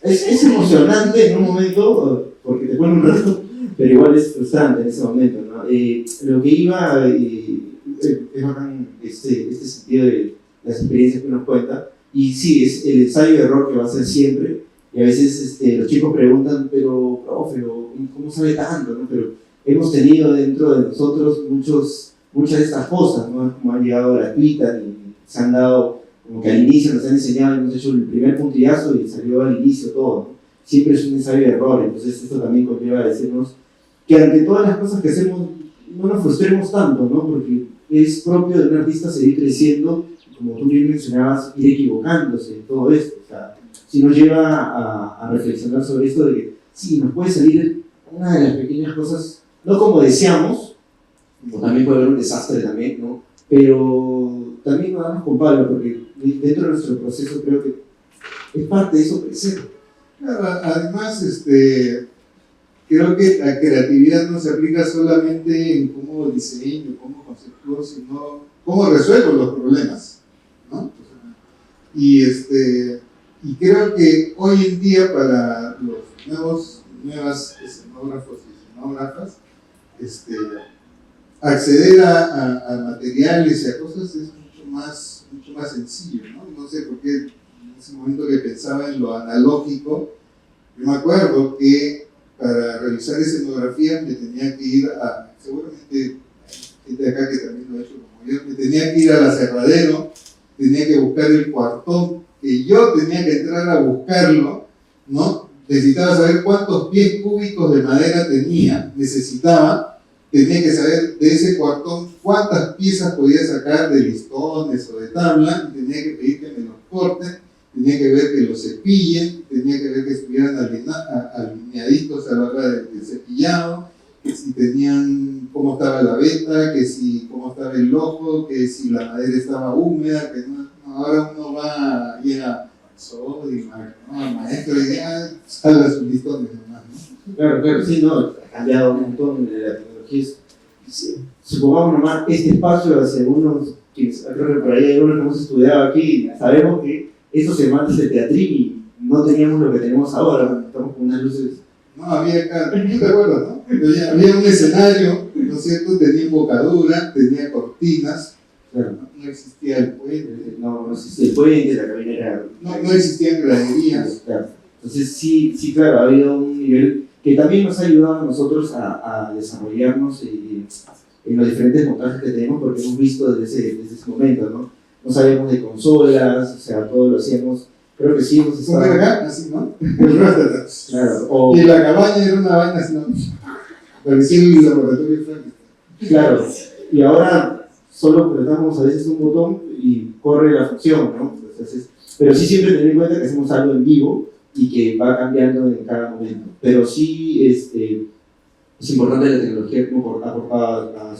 Es emocionante en un momento, porque te pone un reto, pero igual es frustrante en ese momento, ¿no? Lo que iba, es bacán este sentido de las experiencias que uno cuenta, y sí, es el ensayo de error que va a ser siempre, y a veces los chicos preguntan, pero profe, ¿cómo sabe tanto? ¿No? Pero hemos tenido dentro de nosotros muchas de estas cosas, ¿no? Como han llegado gratuitas y se han dado, como que al inicio nos han enseñado, hemos hecho el primer puntillazo y salió al inicio todo, ¿no? Siempre es un ensayo de error, entonces esto también conlleva a decirnos que ante todas las cosas que hacemos no nos frustremos tanto, ¿no? Porque es propio de un artista seguir creciendo, como tú bien mencionabas, ir equivocándose en todo esto, o sea, si nos lleva a reflexionar sobre esto de que sí, nos puede salir una de las pequeñas cosas, no como deseamos, o también puede haber un desastre también, ¿no? Pero también nos damos con Pablo, porque dentro de nuestro proceso creo que es parte de eso crecer. Claro, además, creo que la creatividad no se aplica solamente en cómo diseño, cómo conceptúo, sino cómo resuelvo los problemas, ¿no? Y creo que hoy en día para los nuevas escenógrafos y escenógrafas, acceder a materiales y a cosas es mucho más sencillo, ¿no? No sé por qué en ese momento que pensaba en lo analógico, yo me acuerdo que para realizar escenografía me tenía que ir seguramente hay gente de acá que también lo ha hecho como yo, me tenía que ir al aserradero, tenía que buscar el cuartón, que yo tenía que entrar a buscarlo, ¿no? Necesitaba saber cuántos pies cúbicos de madera tenía que saber de ese cuartón cuántas piezas podía sacar de listones o de tabla, y tenía que pedir que me los corten, tenía que ver que los cepillen, tenía que ver que estuvieran alineaditos a la hora del cepillado, que si tenían, cómo estaba la veta, que si cómo estaba el ojo, que si la madera estaba húmeda, que no, ahora uno va y era maestro y ya salga sus listones nomás, ¿no? Claro, sí, no, ha cambiado un montón de la tecnología. Supongamos nomás este espacio hace unos, creo que por ahí hay algunos que hemos estudiado aquí, sabemos que esto se llama el teatrín y no teníamos lo que tenemos ahora, estamos con unas luces. No, había acá, ¿tú te acuerdas, no? Había un escenario, ¿no es cierto? Tenía embocadura, tenía cortinas, Claro. No existía el puente, No existía el puente, la cabina era... no existían graderías. Claro. Entonces sí, claro, ha habido un nivel que también nos ha ayudado a nosotros a desarrollarnos en los diferentes montajes que tenemos, porque hemos visto desde ese momento, ¿no? No sabíamos de consolas, o sea, todo lo hacíamos, creo que sí hemos estado... ¿Cómo era acá? Así, ¿no? Claro, Y la cabaña era una vaina así, ¿no? Parecía el laboratorio de Frankenstein. Claro, y ahora solo apretamos a veces un botón y corre la función, ¿no? Entonces, pero sí siempre tener en cuenta que hacemos algo en vivo y que va cambiando en cada momento. Pero sí es importante la tecnología como aportada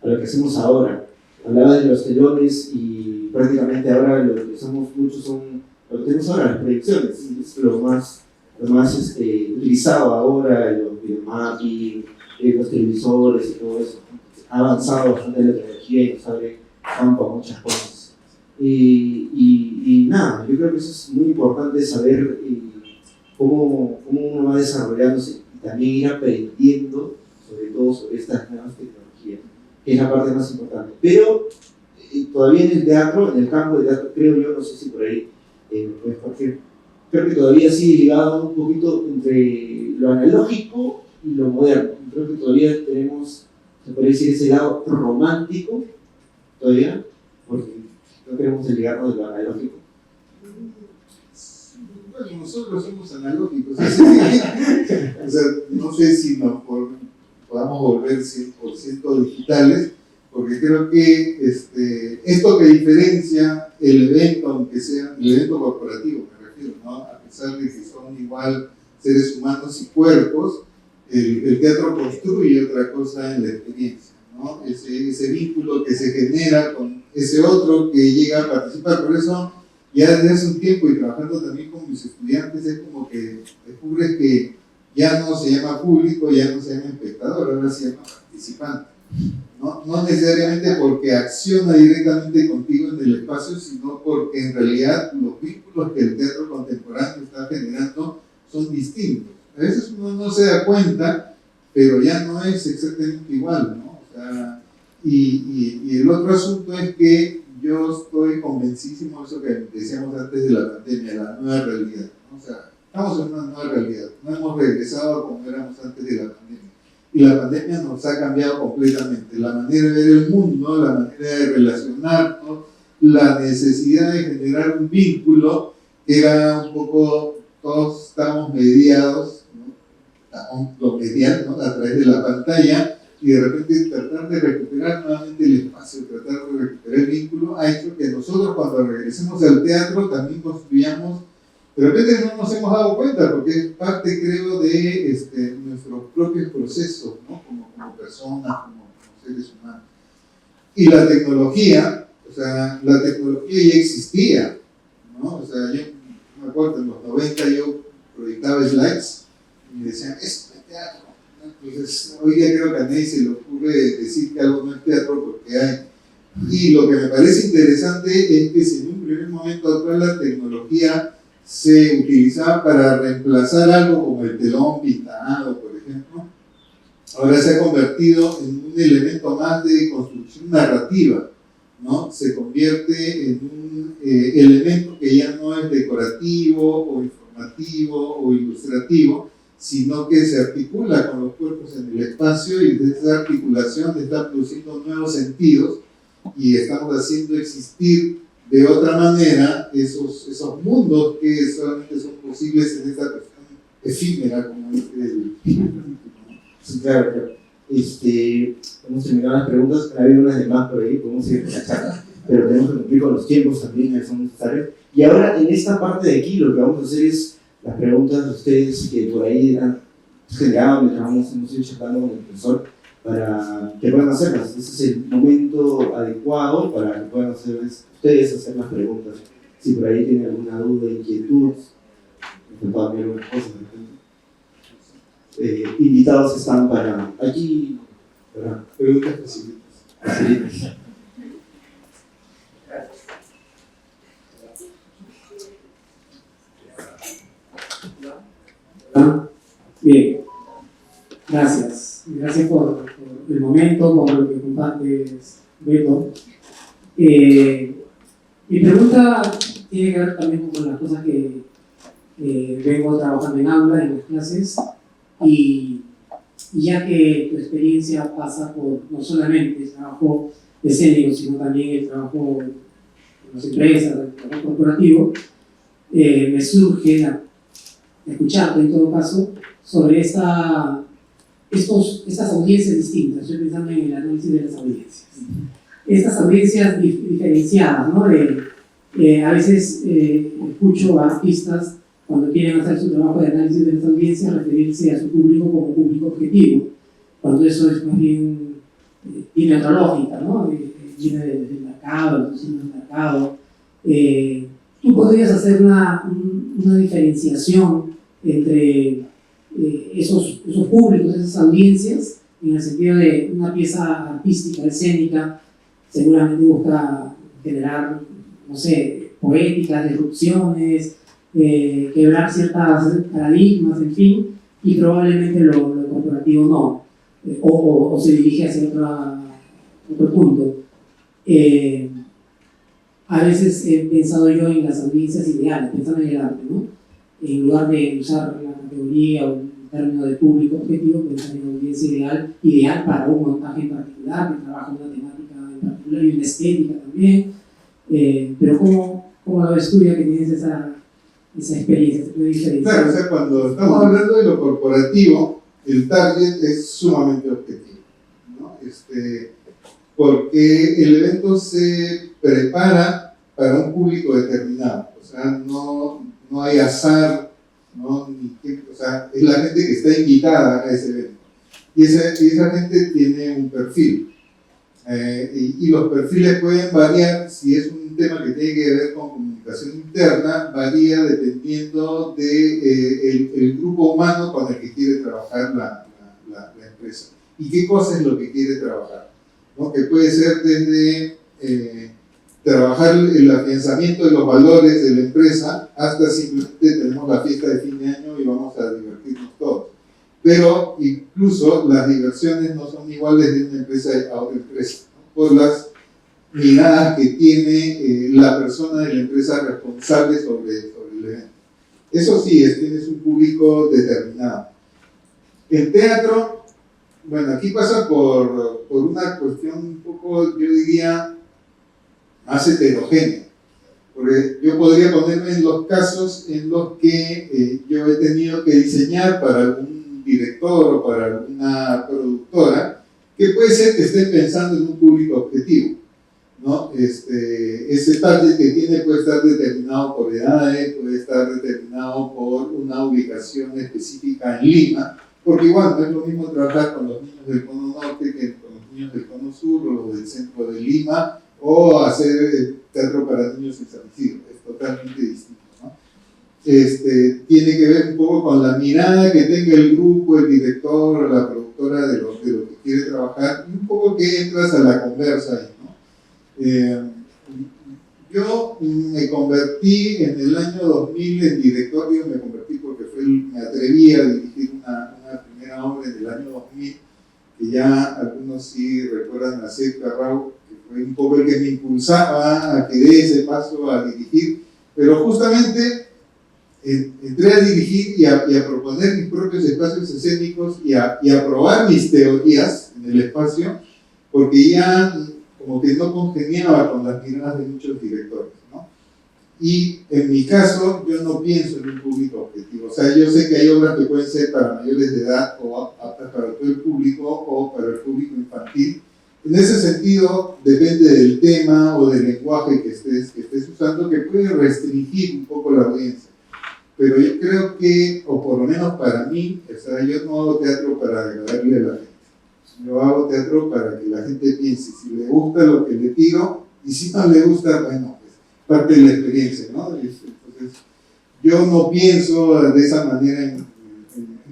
a lo que hacemos ahora. Hablaba de los telones y prácticamente ahora lo que usamos mucho son lo que tenemos ahora, las proyecciones. Es lo más lo más utilizado ahora, los videomapping, los televisores y todo eso. Ha avanzado bastante la tecnología y nos abre campo a muchas cosas. Y nada, yo creo que eso es muy importante saber cómo uno va desarrollándose y también ir aprendiendo sobre todo sobre estas nuevas tecnologías, que es la parte más importante. Pero todavía en el teatro, en el campo del teatro, creo yo, no sé si por ahí, porque creo que todavía sigue ligado un poquito entre lo analógico y lo moderno. Creo que todavía tenemos, se podría decir, ese lado romántico, todavía, porque no queremos desligarnos de lo analógico. Bueno, nosotros somos analógicos, o sea, no sé si nos podamos volver 100% digitales, porque creo que esto que diferencia el evento, aunque sea el evento corporativo, me refiero, ¿no? A pesar de que son igual seres humanos y cuerpos, el teatro construye otra cosa en la experiencia, ¿no? Ese vínculo que se genera con ese otro que llega a participar. Por eso, ya desde hace un tiempo y trabajando también con mis estudiantes, es como que descubres que ya no se llama público, ya no se llama espectador, ahora se llama participante. No necesariamente porque acciona directamente contigo en el espacio, sino porque en realidad los vínculos que el teatro contemporáneo está generando son distintos. A veces uno no se da cuenta, pero ya no es exactamente igual, ¿no? O sea, y el otro asunto es que yo estoy convencidísimo de eso que decíamos antes de la pandemia, la nueva realidad, ¿no? O sea, estamos en una nueva realidad, no hemos regresado a como éramos antes de la pandemia. Y la pandemia nos ha cambiado completamente la manera de ver el mundo, la manera de relacionarnos, la necesidad de generar un vínculo que era un poco, todos estamos mediados, ¿no? Lo median, ¿no? A través de la pantalla, y de repente tratar de recuperar nuevamente el espacio, tratar de recuperar el vínculo, ha hecho que nosotros cuando regresemos al teatro también construyamos. De repente no nos hemos dado cuenta porque es parte, creo, de nuestros propios procesos, ¿no? Como personas, como seres humanos. Y la tecnología, o sea, la tecnología ya existía, ¿no? O sea, yo me acuerdo, en los 90 yo proyectaba slides y me decían, eso es teatro, ¿no? Entonces, hoy día creo que a nadie se le ocurre decir que algo no es teatro porque hay. Y lo que me parece interesante es que si en un primer momento toda la tecnología se utilizaba para reemplazar algo como el telón pintado, por ejemplo, ahora se ha convertido en un elemento más de construcción narrativa, ¿no? Se convierte en un elemento que ya no es decorativo o informativo o ilustrativo, sino que se articula con los cuerpos en el espacio y desde esa articulación está produciendo nuevos sentidos y estamos haciendo existir de otra manera esos mundos que solamente son posibles en esta cuestión efímera como es el... Sí, claro. Hemos terminado las preguntas, ha habido unas demás por ahí, podemos seguir con la charla, pero tenemos que cumplir con los tiempos también, que son necesarios. Y ahora, en esta parte de aquí, lo que vamos a hacer es las preguntas de ustedes que por ahí han generado mientras hemos ido charlando con el profesor, para que puedan hacerlas. Ese es el momento adecuado para que puedan ustedes hacer las preguntas. Si por ahí tienen alguna duda, inquietud, me puedan enviar algunas cosas. Invitados están para aquí. Preguntas facilitas. Bien, gracias. Gracias por el momento, por lo que compartes, Beto. Mi pregunta tiene que ver también con las cosas que vengo trabajando en aula, en las clases, y ya que tu experiencia pasa por no solamente el trabajo escénico, sino también el trabajo en las empresas, el trabajo corporativo, me surge escucharte en todo caso sobre estas audiencias distintas. Estoy pensando en el análisis de las audiencias. Estas audiencias diferenciadas, ¿no? A veces escucho a artistas cuando quieren hacer su trabajo de análisis de las audiencias referirse a su público como público objetivo, cuando eso es más bien, tiene otra lógica, ¿no? Viene del mercado, del mercado. ¿Tú podrías hacer una diferenciación entre esos públicos, esas audiencias, en el sentido de una pieza artística, escénica, seguramente busca generar, no sé, poéticas, disrupciones, quebrar ciertas paradigmas, en fin, y probablemente lo corporativo no, o se dirige hacia otro punto. A veces he pensado yo en las audiencias ideales, pensando en el arte, ¿no? En lugar de usar la categoría o el término de público objetivo, pensar en una audiencia ideal para un montaje en particular, que trabaja una temática en particular y una estética también. Pero ¿cómo lo ves tú, ya que tienes esa experiencia? ¿Se puede diferenciar? Claro, o sea, cuando estamos hablando de lo corporativo, el target es sumamente objetivo, ¿no? Porque el evento se prepara para un público determinado, o sea, no hay azar, ¿no? O sea, es la gente que está invitada a ese evento. Y esa gente tiene un perfil. Y los perfiles pueden variar. Si es un tema que tiene que ver con comunicación interna, varía dependiendo del grupo humano con el que quiere trabajar la empresa. ¿Y qué cosa es lo que quiere trabajar? ¿No? Que puede ser desde trabajar el afianzamiento de los valores de la empresa hasta simplemente tenemos la fiesta de fin de año y vamos a divertirnos todos. Pero incluso las diversiones no son iguales de una empresa a otra empresa, ¿no? Por las miradas que tiene la persona de la empresa responsable sobre el evento. Eso sí, tienes un público determinado. En teatro, bueno, aquí pasa por una cuestión un poco, yo diría, más heterogénea. Porque yo podría ponerme en los casos en los que yo he tenido que diseñar para algún director o para alguna productora, que puede ser que estén pensando en un público objetivo, ¿no? Ese target que tiene puede estar determinado por edades, puede estar determinado por una ubicación específica en Lima, porque igual no es lo mismo trabajar con los niños del cono norte que con los niños del cono sur o los del centro de Lima, o hacer teatro para niños en San Isidro, es totalmente distinto, ¿no? Tiene que ver un poco con la mirada que tenga el grupo, el director o la productora de lo que quiere trabajar, y un poco que entras a la conversa ahí, ¿no? Yo me convertí en el año 2000 en directorio, me convertí porque me atreví a dirigir una primera obra en el año 2000, que ya algunos sí recuerdan a Seth Carrau, que fue un poco el que me impulsaba a que dé ese paso a dirigir, pero justamente entré a dirigir y a proponer mis propios espacios escénicos y a probar mis teorías en el espacio, porque ya como que no congeniaba con las miradas de muchos directores, ¿no? Y en mi caso, yo no pienso en un público objetivo. O sea, yo sé que hay obras que pueden ser para mayores de edad o aptas para todo el público o para el público infantil. En ese sentido, depende del tema o del lenguaje que estés usando, que puede restringir un poco la audiencia. Pero yo creo que, o por lo menos para mí, o sea, yo no hago teatro para agradarle a la gente. Yo hago teatro para que la gente piense si le gusta lo que le tiro, y si no le gusta, bueno, pues parte de la experiencia, ¿no? Entonces, yo no pienso de esa manera en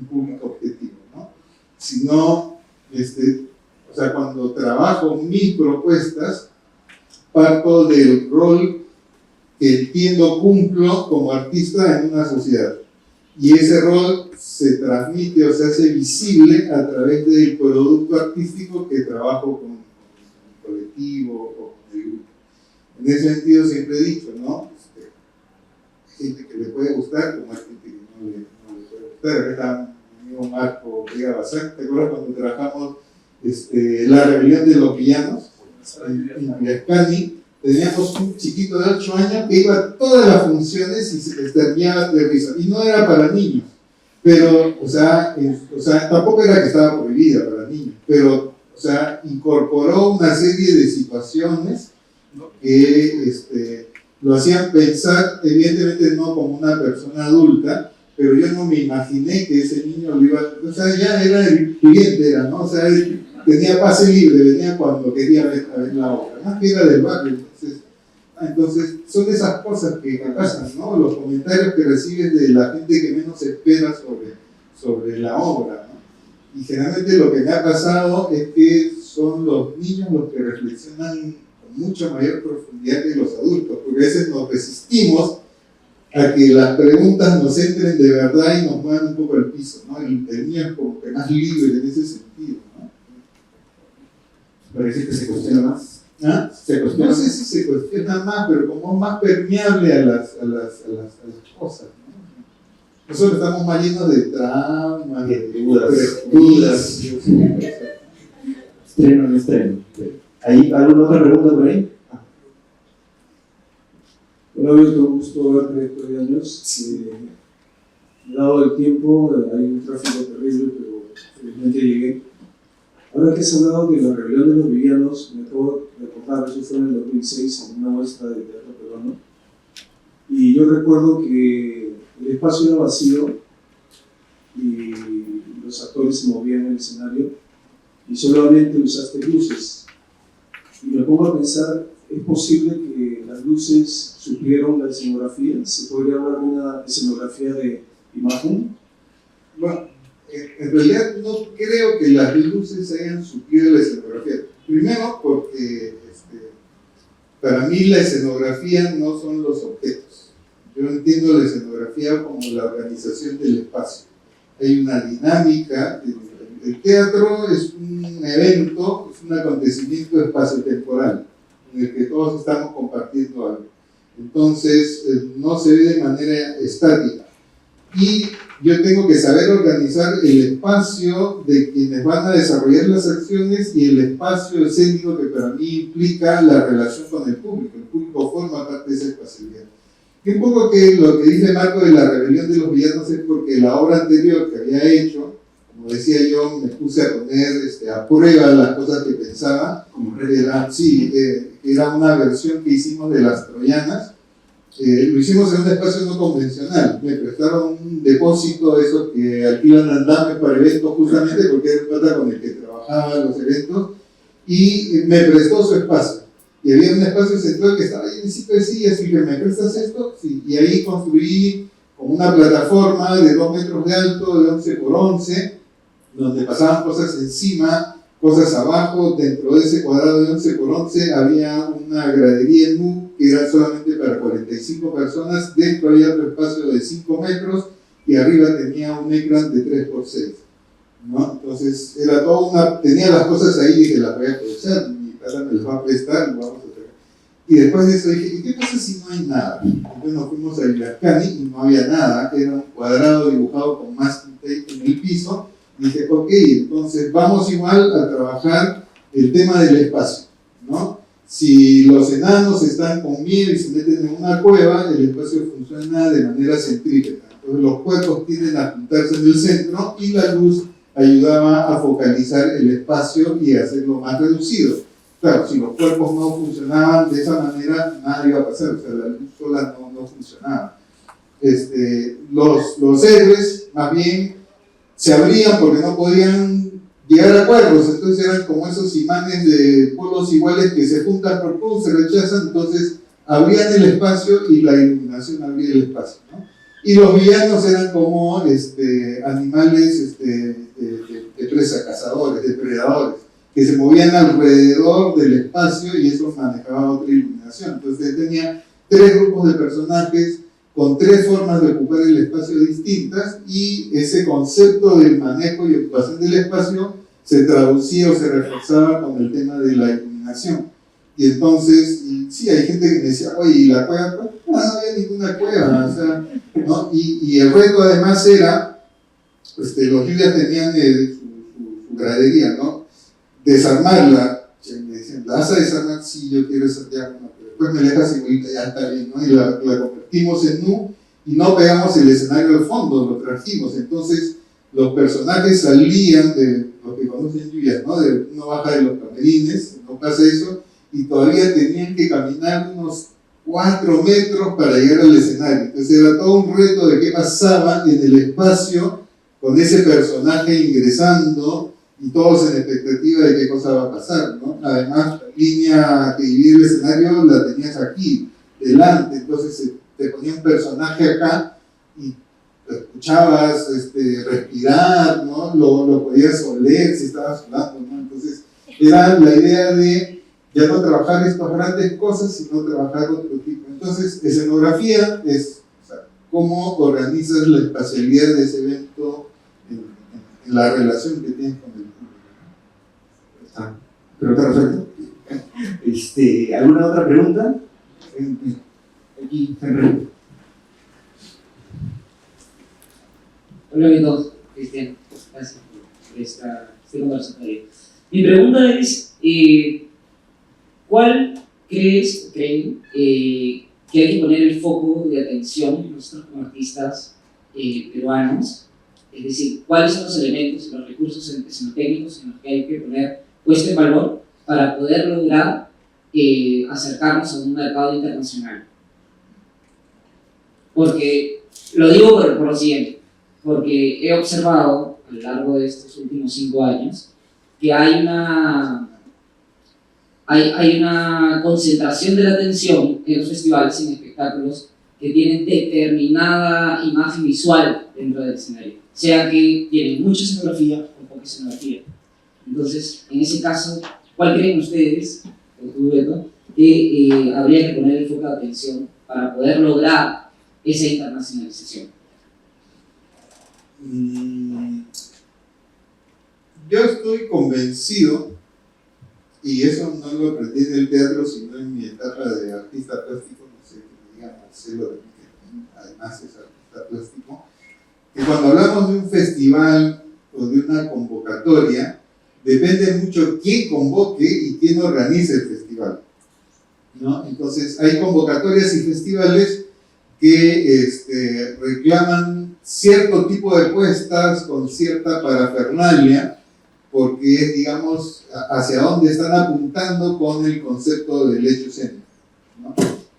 público objetivo, ¿no? Sino, o sea, cuando trabajo mis propuestas, parto del rol que entiendo cumplo como artista en una sociedad. Y ese rol se transmite o se hace visible a través del producto artístico que trabajo con el colectivo o con el grupo. En ese sentido siempre he dicho, ¿no? Hay gente que le puede gustar, como hay gente que no le puede gustar. Acá está mi amigo Marco Vega Bazán. ¿Te acuerdas cuando trabajamos la rebelión de los villanos en Villascani? Teníamos un chiquito de 8 años que iba a todas las funciones y se exterminaba de risa. Y no era para niños, pero, o sea, tampoco era que estaba prohibida para niños, pero, o sea, incorporó una serie de situaciones, ¿no? Que lo hacían pensar, evidentemente no como una persona adulta, pero yo no me imaginé que ese niño lo iba, o sea, ya era el cliente, ¿no? O sea, tenía pase libre, venía cuando quería ver la obra, más que era del barrio. Entonces, Entonces, son esas cosas que pasan, ¿no? Los comentarios que recibes de la gente que menos espera sobre la obra, ¿no? Y generalmente lo que me ha pasado es que son los niños los que reflexionan con mucha mayor profundidad que los adultos, porque a veces nos resistimos a que las preguntas nos entren de verdad y nos muevan un poco al piso, ¿no? El niño es como que más libre en ese sentido, ¿no? Parece que se cuestiona más. ¿Ah? Se cuestiona No sé si se cuestiona más, pero como más permeable a las cosas, ¿no? Nosotros estamos más llenos de traumas, de dudas. Estreno en estreno. ¿Hay alguna otra pregunta por ahí? Hola, Milton, gusto verte después de años. Dado el tiempo, hay un tráfico terrible, pero felizmente llegué. Ahora que has hablado de la rebelión de los villanos, me acabo de recordar, eso fue en el 2006 en una muestra de teatro peruano. Y yo recuerdo que el espacio era vacío y los actores se movían en el escenario y solamente usaste luces. Y me pongo a pensar, ¿es posible que las luces suplieron la escenografía? ¿Se podría hablar de una escenografía de imagen? Bueno, en realidad no creo que las luces hayan suplido la escenografía. Primero porque para mí la escenografía no son los objetos. Yo entiendo la escenografía como la organización del espacio. Hay una dinámica. El teatro es un evento, es un acontecimiento espaciotemporal en el que todos estamos compartiendo algo. Entonces, no se ve de manera estática. Y yo tengo que saber organizar el espacio de quienes van a desarrollar las acciones y el espacio escénico que para mí implica la relación con el público. El público forma parte de esa espacialidad. Y un poco que lo que dice Marco de la rebelión de los villanos es porque la obra anterior que había hecho, como decía yo, me puse a poner a prueba las cosas que pensaba, era una versión que hicimos de las troyanas. Lo hicimos en un espacio no convencional. Me prestaron un depósito de esos que alquilan andames para eventos, justamente porque era el pata con el que trabajaba en los eventos, y me prestó su espacio. Y había un espacio central que estaba llenecito de sillas, y que me prestas esto, sí. Y ahí construí como una plataforma de 2 metros de alto, de 11 por 11, donde pasaban cosas encima, cosas abajo. Dentro de ese cuadrado de 11 por 11 había una gradería en U que era solamente para 45 personas. Dentro había otro espacio de 5 metros y arriba tenía un ecran de 3 por 6, ¿no? Entonces era toda tenía las cosas ahí y dije, las voy a aprovechar, mi casa me las va a prestar, lo vamos a hacer. Y después de eso dije, ¿y qué pasa si no hay nada? Entonces nos fuimos a Villarcani y no había nada, era un cuadrado dibujado con masking tape en el piso. Dije, ok, entonces vamos igual a trabajar el tema del espacio, ¿no? Si los enanos están con miedo y se meten en una cueva, el espacio funciona de manera centrípeta. Entonces los cuerpos tienden a juntarse en el centro y la luz ayudaba a focalizar el espacio y a hacerlo más reducido. Claro, si los cuerpos no funcionaban de esa manera, nada iba a pasar, o sea, la luz sola no funcionaba. Los héroes, más bien, se abrían porque no podían llegar a acuerdos, entonces eran como esos imanes de polos iguales que se juntan por pum, se rechazan, entonces abrían el espacio y la iluminación abría el espacio, ¿no? Y los villanos eran como animales de presa, cazadores, depredadores, que se movían alrededor del espacio y eso manejaba otra iluminación. Entonces tenía 3 grupos de personajes con 3 formas de ocupar el espacio distintas, y ese concepto del manejo y ocupación del espacio se traducía o se reforzaba con el tema de la iluminación. Y entonces, sí, hay gente que me decía, oye, ¿y la cueva? No había ninguna cueva, o sea, ¿no? Y el reto además era, los líderes tenían su gradería, ¿no? Desarmarla. Me decían, ¿la vas a desarmar? Sí, yo quiero desarmarla. Después me dejas igualita, ya está bien, ¿no? Y la convertimos en nu y no pegamos el escenario al fondo, lo trajimos. Entonces los personajes salían de lo que conocen lluvias, ¿no? Uno baja de los camerines, no pasa eso, y todavía tenían que caminar unos 4 metros para llegar al escenario. Entonces era todo un reto de qué pasaba en el espacio con ese personaje ingresando y todos en expectativa de qué cosa va a pasar, ¿no? Además, línea que divide el escenario la tenías aquí, delante, entonces te ponía un personaje acá y lo escuchabas respirar, ¿no? Lo podías oler si estabas hablando, ¿no? Entonces era la idea de ya no trabajar estas grandes cosas, sino trabajar otro tipo. Entonces, escenografía es, o sea, cómo organizas la espacialidad de ese evento en la relación que tienes con el público. Pero perfecto. ¿Alguna otra pregunta? Aquí, Henry. Hola a todos, Cristian, gracias por este conversatorio. Mi pregunta es, ¿cuál creen que hay que poner el foco de atención nosotros como artistas peruanos? Es decir, ¿cuáles son los elementos y los recursos escenotécnicos en los que hay que poner puesto en valor para poder lograr acercarnos a un mercado internacional? Porque, lo digo por lo siguiente, porque he observado a lo largo de estos últimos 5 años que hay una concentración de la atención en los festivales y en espectáculos que tienen determinada imagen visual dentro del escenario, sea que tienen mucha escenografía o poca escenografía. Entonces, en ese caso, ¿cuál creen ustedes, por tu Beto, que habría que poner el foco de atención para poder lograr esa internacionalización? Yo estoy convencido, y eso no lo aprendí en el teatro, sino en mi etapa de artista plástico, no sé, que me diga Marcelo, que además es artista plástico, que cuando hablamos de un festival o de una convocatoria, depende mucho quién convoque y quién organice el festival, ¿no? Entonces, hay convocatorias y festivales que reclaman cierto tipo de puestas con cierta parafernalia, porque es, digamos, hacia dónde están apuntando con el concepto del hecho escénico, ¿no?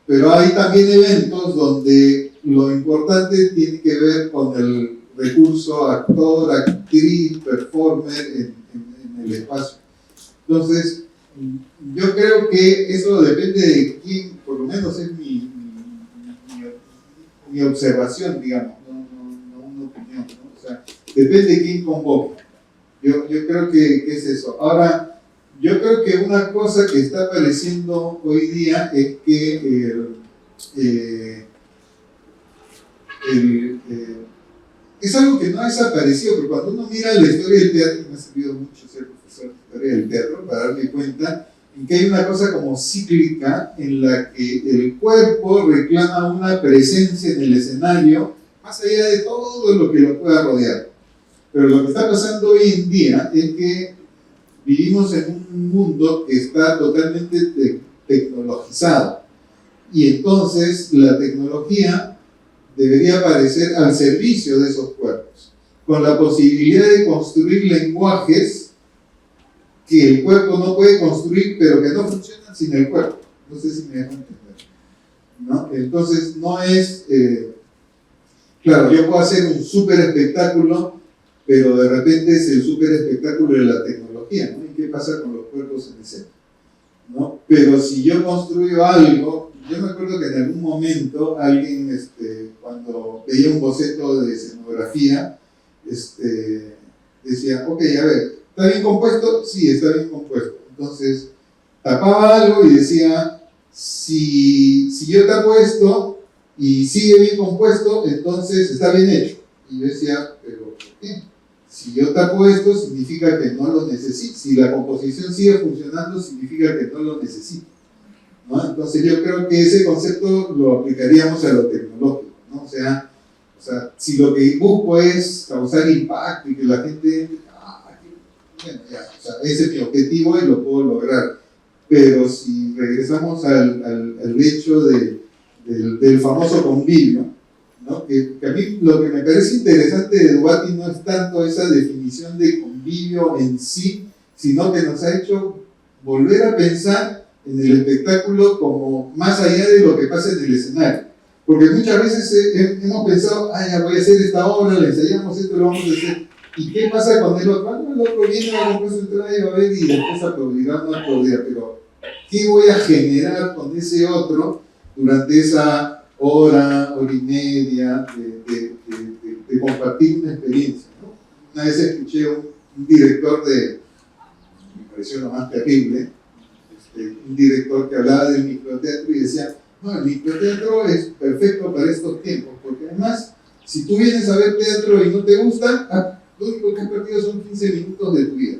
Pero hay también eventos donde lo importante tiene que ver con el recurso actor, actriz, performer en el espacio. Entonces, yo creo que eso depende de quién, por lo menos es mi observación, digamos, no una opinión, ¿no? O sea, depende de quién convoque. Yo creo que es eso. Ahora, yo creo que una cosa que está apareciendo hoy día es que es algo que no ha desaparecido, porque cuando uno mira la historia del teatro, me ha servido mucho ser profesor de historia del teatro para darme cuenta en que hay una cosa como cíclica en la que el cuerpo reclama una presencia en el escenario más allá de todo lo que lo pueda rodear. Pero lo que está pasando hoy en día es que vivimos en un mundo que está totalmente tecnologizado, y entonces la tecnología debería aparecer al servicio de esos cuerpos, con la posibilidad de construir lenguajes que el cuerpo no puede construir, pero que no funcionan sin el cuerpo. No sé si me dejo entender, ¿no? Entonces no es... claro, yo puedo hacer un súper espectáculo, pero de repente es el súper espectáculo de la tecnología, ¿no? ¿Y qué pasa con los cuerpos en escena? ¿No? Pero si yo construyo algo, yo me acuerdo que en algún momento alguien, cuando veía un boceto de escenografía, decía, ok, a ver, ¿está bien compuesto? Sí, está bien compuesto. Entonces, tapaba algo y decía, si yo tapo esto y sigue bien compuesto, entonces está bien hecho. Y yo decía, pero ¿por qué? Si yo tapo esto, significa que no lo necesito. Si la composición sigue funcionando, significa que no lo necesito, ¿no? Entonces yo creo que ese concepto lo aplicaríamos a lo tecnológico, ¿no? O sea, si lo que busco es causar impacto y que la gente... bueno, ya, o sea, ese es mi objetivo y lo puedo lograr. Pero si regresamos al hecho del famoso convivio, ¿no? Que a mí lo que me parece interesante de Dubati no es tanto esa definición de convivio en sí, sino que nos ha hecho volver a pensar en el espectáculo como más allá de lo que pasa en el escenario. Porque muchas veces hemos pensado, ya voy a hacer esta obra, le ensayamos esto, lo vamos a hacer. ¿Y qué pasa con el otro? Bueno, el otro viene, va a comprar su entrada y va a ver y después aplaudirá, no aplaudirá, pero ¿Qué voy a generar con ese otro durante esa hora y media de compartir una experiencia, ¿no? Una vez escuché un director me pareció lo más terrible, un director que hablaba del microteatro y decía, no, el microteatro es perfecto para estos tiempos, porque además, si tú vienes a ver teatro y no te gusta, lo único que has perdido son 15 minutos de tu vida.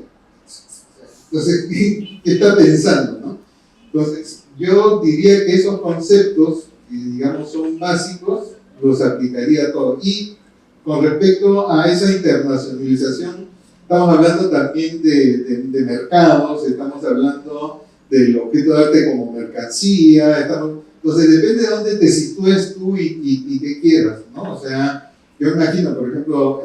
Entonces, ¿qué está pensando, no? Entonces, yo diría que esos conceptos, que digamos son básicos, los aplicaría a todos. Y con respecto a esa internacionalización, estamos hablando también de mercados, estamos hablando del objeto de arte como mercancía, entonces depende de dónde te sitúes tú y qué quieras, ¿no? O sea, yo me imagino, por ejemplo,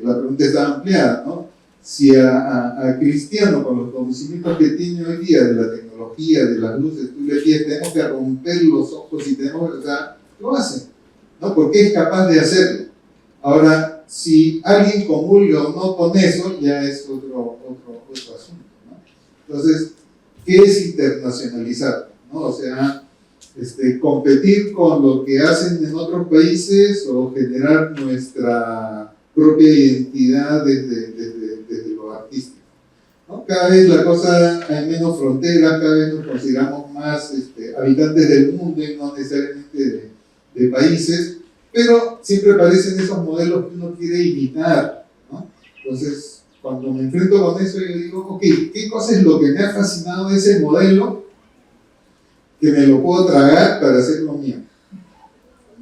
la pregunta está ampliada, ¿no? Si a Cristiano, con los conocimientos que tiene hoy día de la tecnología, de las luces, tú le pides, tenemos que romper los ojos y tenemos que, o sea, lo hace, ¿no? Porque es capaz de hacerlo. Ahora, si alguien comulga o no con eso, ya es otro asunto, ¿no? Entonces, ¿qué es internacionalizar? ¿No? O sea, competir con lo que hacen en otros países o generar nuestra propia identidad desde lo artístico, ¿no? Cada vez la cosa, hay menos fronteras, cada vez nos consideramos más habitantes del mundo y no necesariamente de países, pero siempre aparecen esos modelos que uno quiere imitar, ¿no? Entonces, cuando me enfrento con eso, yo digo, ok, ¿qué cosa es lo que me ha fascinado de ese modelo que me lo puedo tragar para hacer lo mío,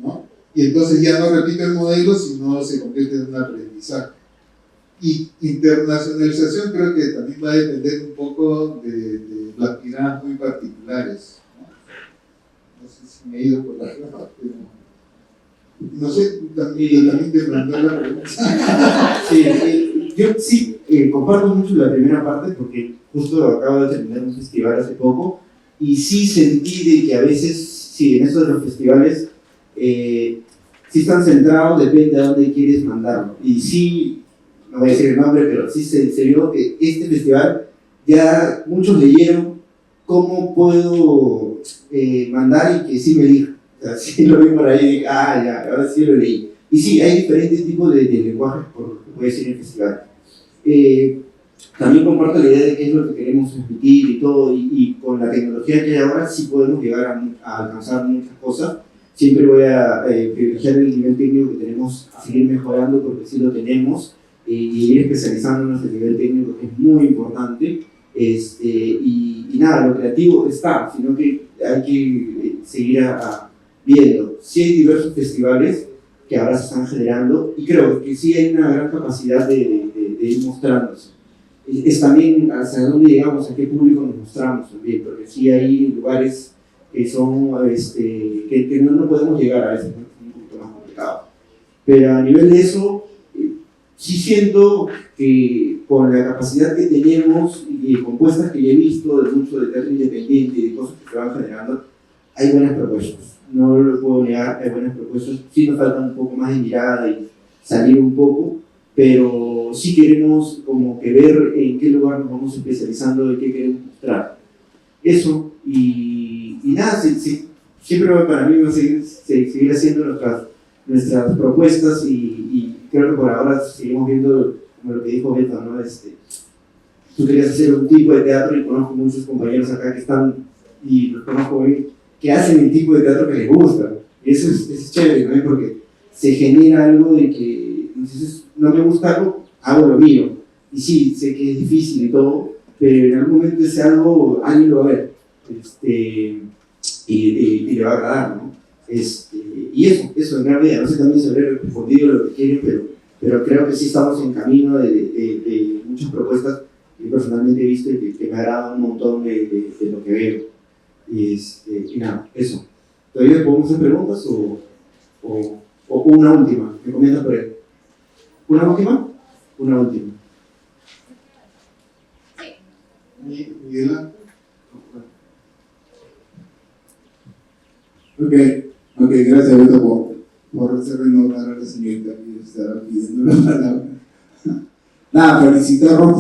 ¿no? Y entonces ya no repito el modelo, sino se convierte en un aprendizaje. Y internacionalización creo que también va a depender un poco de las miradas muy particulares, ¿no? No sé si me he ido por la rama, pero no sé, también te planteé la pregunta. Sí, yo sí comparto mucho la primera parte porque justo acabo de terminar un festival hace poco y sí sentí de que a veces, sí, en eso de los festivales, sí están centrados, depende de dónde quieres mandarlo. Y sí, no voy a decir el nombre, pero sí se vio que este festival ya muchos leyeron cómo puedo mandar y que sí me diga. O sea, sí lo vi por ahí, ya, ahora sí lo leí. Y sí, hay diferentes tipos de lenguajes, por lo que puede ser en el festival. También comparto la idea de qué es lo que queremos transmitir y todo, y con la tecnología que hay ahora sí podemos llegar a alcanzar muchas cosas. Siempre voy a privilegiar el nivel técnico que tenemos, a seguir mejorando porque sí lo tenemos, y ir especializándonos en el nivel técnico que es muy importante. Y nada, lo creativo está, sino que hay que seguir viendo. Sí hay diversos festivales que ahora se están generando y creo que sí hay una gran capacidad de ir mostrándose. Es también hacia dónde llegamos, a qué público nos mostramos también, porque sí hay lugares que son, que no podemos llegar a veces, ¿no? Es un poquito más complicado. Pero a nivel de eso, sí siento que con la capacidad que tenemos y compuestas que ya he visto de mucho de teatro independiente y de cosas que se van generando, hay buenas propuestas. No lo puedo negar, hay buenas propuestas. Sí nos falta un poco más de mirada y salir un poco, pero sí queremos como que ver en qué lugar nos vamos especializando y qué queremos mostrar. Eso, y nada, siempre para mí va a seguir haciendo nuestras propuestas y creo que por ahora seguimos viendo, como lo que dijo Beto, ¿no? Tú querías hacer un tipo de teatro y conozco muchos compañeros acá que están, y los conozco bien, que hacen el tipo de teatro que les gusta. Y eso es chévere, ¿no? Porque se genera algo de que, entonces, no me gusta algo, hago lo mío. Y sí, sé que es difícil y todo, pero en algún momento ese algo, alguien lo va a ver. Y le va a agradar, ¿no? Y eso en gran medida, no sé también si habré respondido lo que quieren, pero creo que sí estamos en camino de muchas propuestas que personalmente he visto y que me agrada un montón de lo que veo. Y nada, eso. ¿Todavía podemos hacer preguntas o una última? ¿Me comentas por ahí? ¿Una última? Una última. Miguel. Ok, gracias Beto por hacer renovar a la señorita que estaba pidiendo la palabra. Nada, felicitarlos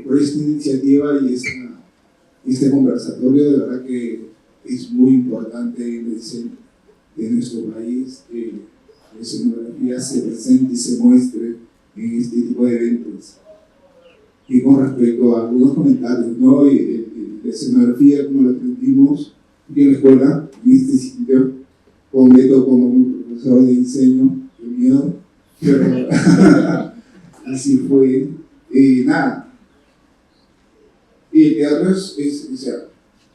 por esta iniciativa y este conversatorio. De verdad que es muy importante en el diseño de nuestro país que la escenografía se presente y se muestre en este tipo de eventos. Y con respecto a algunos comentarios, ¿no? La escenografía, como la aprendimos aquí en la escuela, en este sitio, con Beto como un profesor de diseño, qué miedo, pero así fue. Nada. Y el teatro o sea,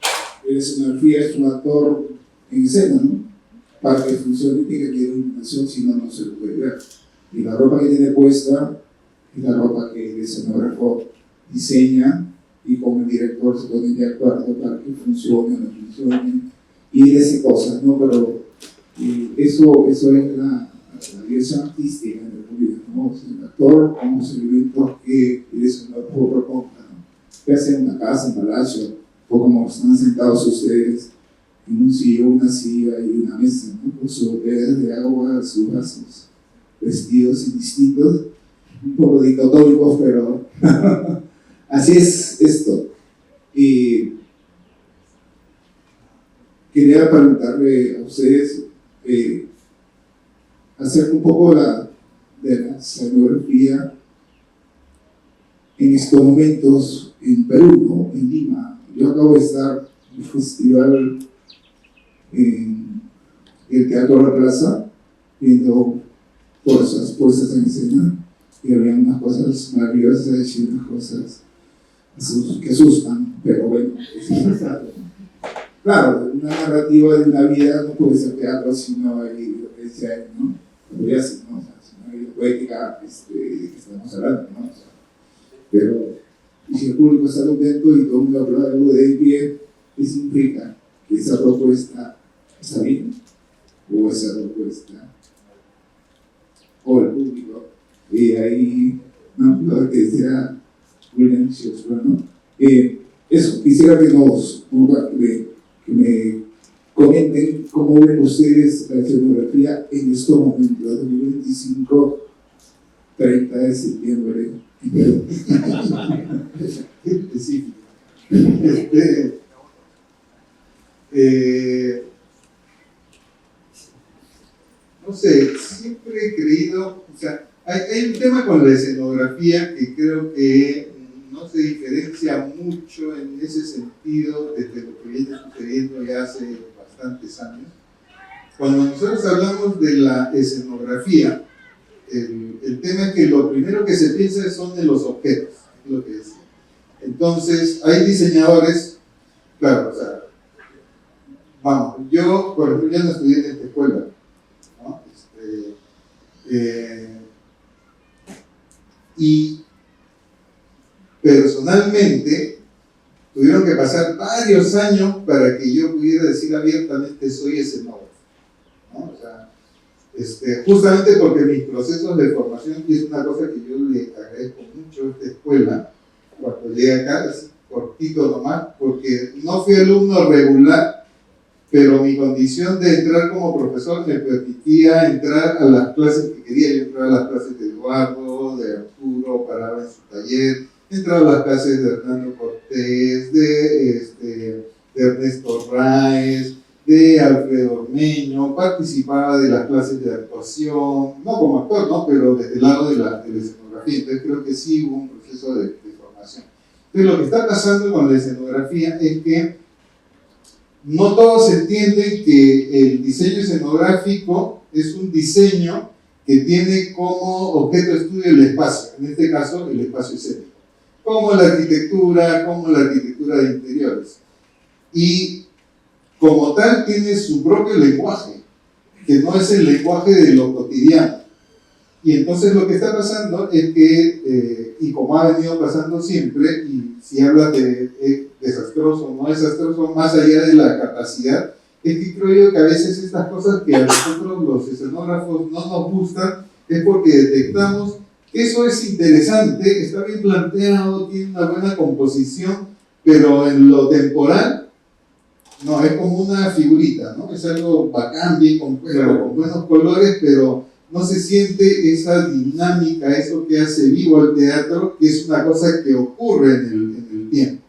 la escenografía es un actor en escena, ¿no? Para que funcione tiene que tener iluminación, si no, no se lo puede ver. Y la ropa que tiene puesta es la ropa que el escenógrafo diseña y como el director se pone de acuerdo para que funcione o no funcione y ese cosas, ¿no? Pero eso es la dirección artística en la República, ¿no? O sea, el actor como los elementos que el escenógrafo proponga, ¿no? Que hacen una casa, un palacio, o como están sentados ustedes en un sillón, una silla y una mesa, ¿no? Con sus botellas de agua, sus vasos, vestidos indistintos, un poco dicotómicos, pero así es esto. Y quería preguntarle a ustedes acerca un poco de la escenografía en estos momentos en Perú, ¿no? En Lima. Yo acabo de estar en un festival en el Teatro La Plaza, viendo puestas en escena, y había unas cosas maravillosas y unas cosas que asustan, pero bueno, claro, una narrativa de una vida no puede ser teatro si no hay lo que dice ahí, ¿no? Podría ser, ¿no? O sea, si no hay poética de que estamos hablando, ¿no? O sea, pero si el público está contento y todo el mundo habla de pie, ¿qué significa? Que esa propuesta está bien, o esa propuesta, o el público, y ahí, ¿no? Lo que decía William Shakespeare, ¿no? Eso, quisiera que me comenten cómo ven ustedes la escenografía en estos momentos, 2025, 30 de septiembre. Específico. No sé, siempre he creído, o sea, hay un tema con la escenografía que creo que no se diferencia mucho en ese sentido desde lo que viene sucediendo ya hace bastantes años. Cuando nosotros hablamos de la escenografía, el tema es que lo primero que se piensa son de los objetos, es lo que decía. Entonces, hay diseñadores, claro, o sea, vamos, yo, por ejemplo, ya no estudié en esta escuela, ¿no? Y personalmente tuvieron que pasar varios años para que yo pudiera decir abiertamente soy escenógrafo, ¿no? O sea, justamente porque mis procesos de formación, y es una cosa que yo le agradezco mucho a esta escuela, cuando llegué acá, así cortito nomás, porque no fui alumno regular, pero mi condición de entrar como profesor me permitía entrar a las clases que quería. Yo entraba a las clases de Eduardo, de Arturo, paraba en su taller, entraba a las clases de Hernando Cortés, de Ernesto Ráez, de Alfredo Ormeño, participaba de las clases de actuación, no como actor, ¿no? Pero desde el lado de la escenografía. Entonces creo que sí hubo un proceso de formación. Entonces lo que está pasando con la escenografía es que no todos entienden que el diseño escenográfico es un diseño que tiene como objeto de estudio el espacio, en este caso el espacio escénico, como la arquitectura de interiores. Y como tal tiene su propio lenguaje, que no es el lenguaje de lo cotidiano. Y entonces lo que está pasando es que, y como ha venido pasando siempre, y si hablas de desastroso o no desastroso, más allá de la capacidad, es que creo yo que a veces estas cosas que a nosotros los escenógrafos no nos gustan, es porque detectamos que eso es interesante, está bien planteado, tiene una buena composición, pero en lo temporal, no, es como una figurita, ¿no? Es algo bacán, bien compuesto, con buenos colores, pero no se siente esa dinámica, eso que hace vivo el teatro, que es una cosa que ocurre en el tiempo.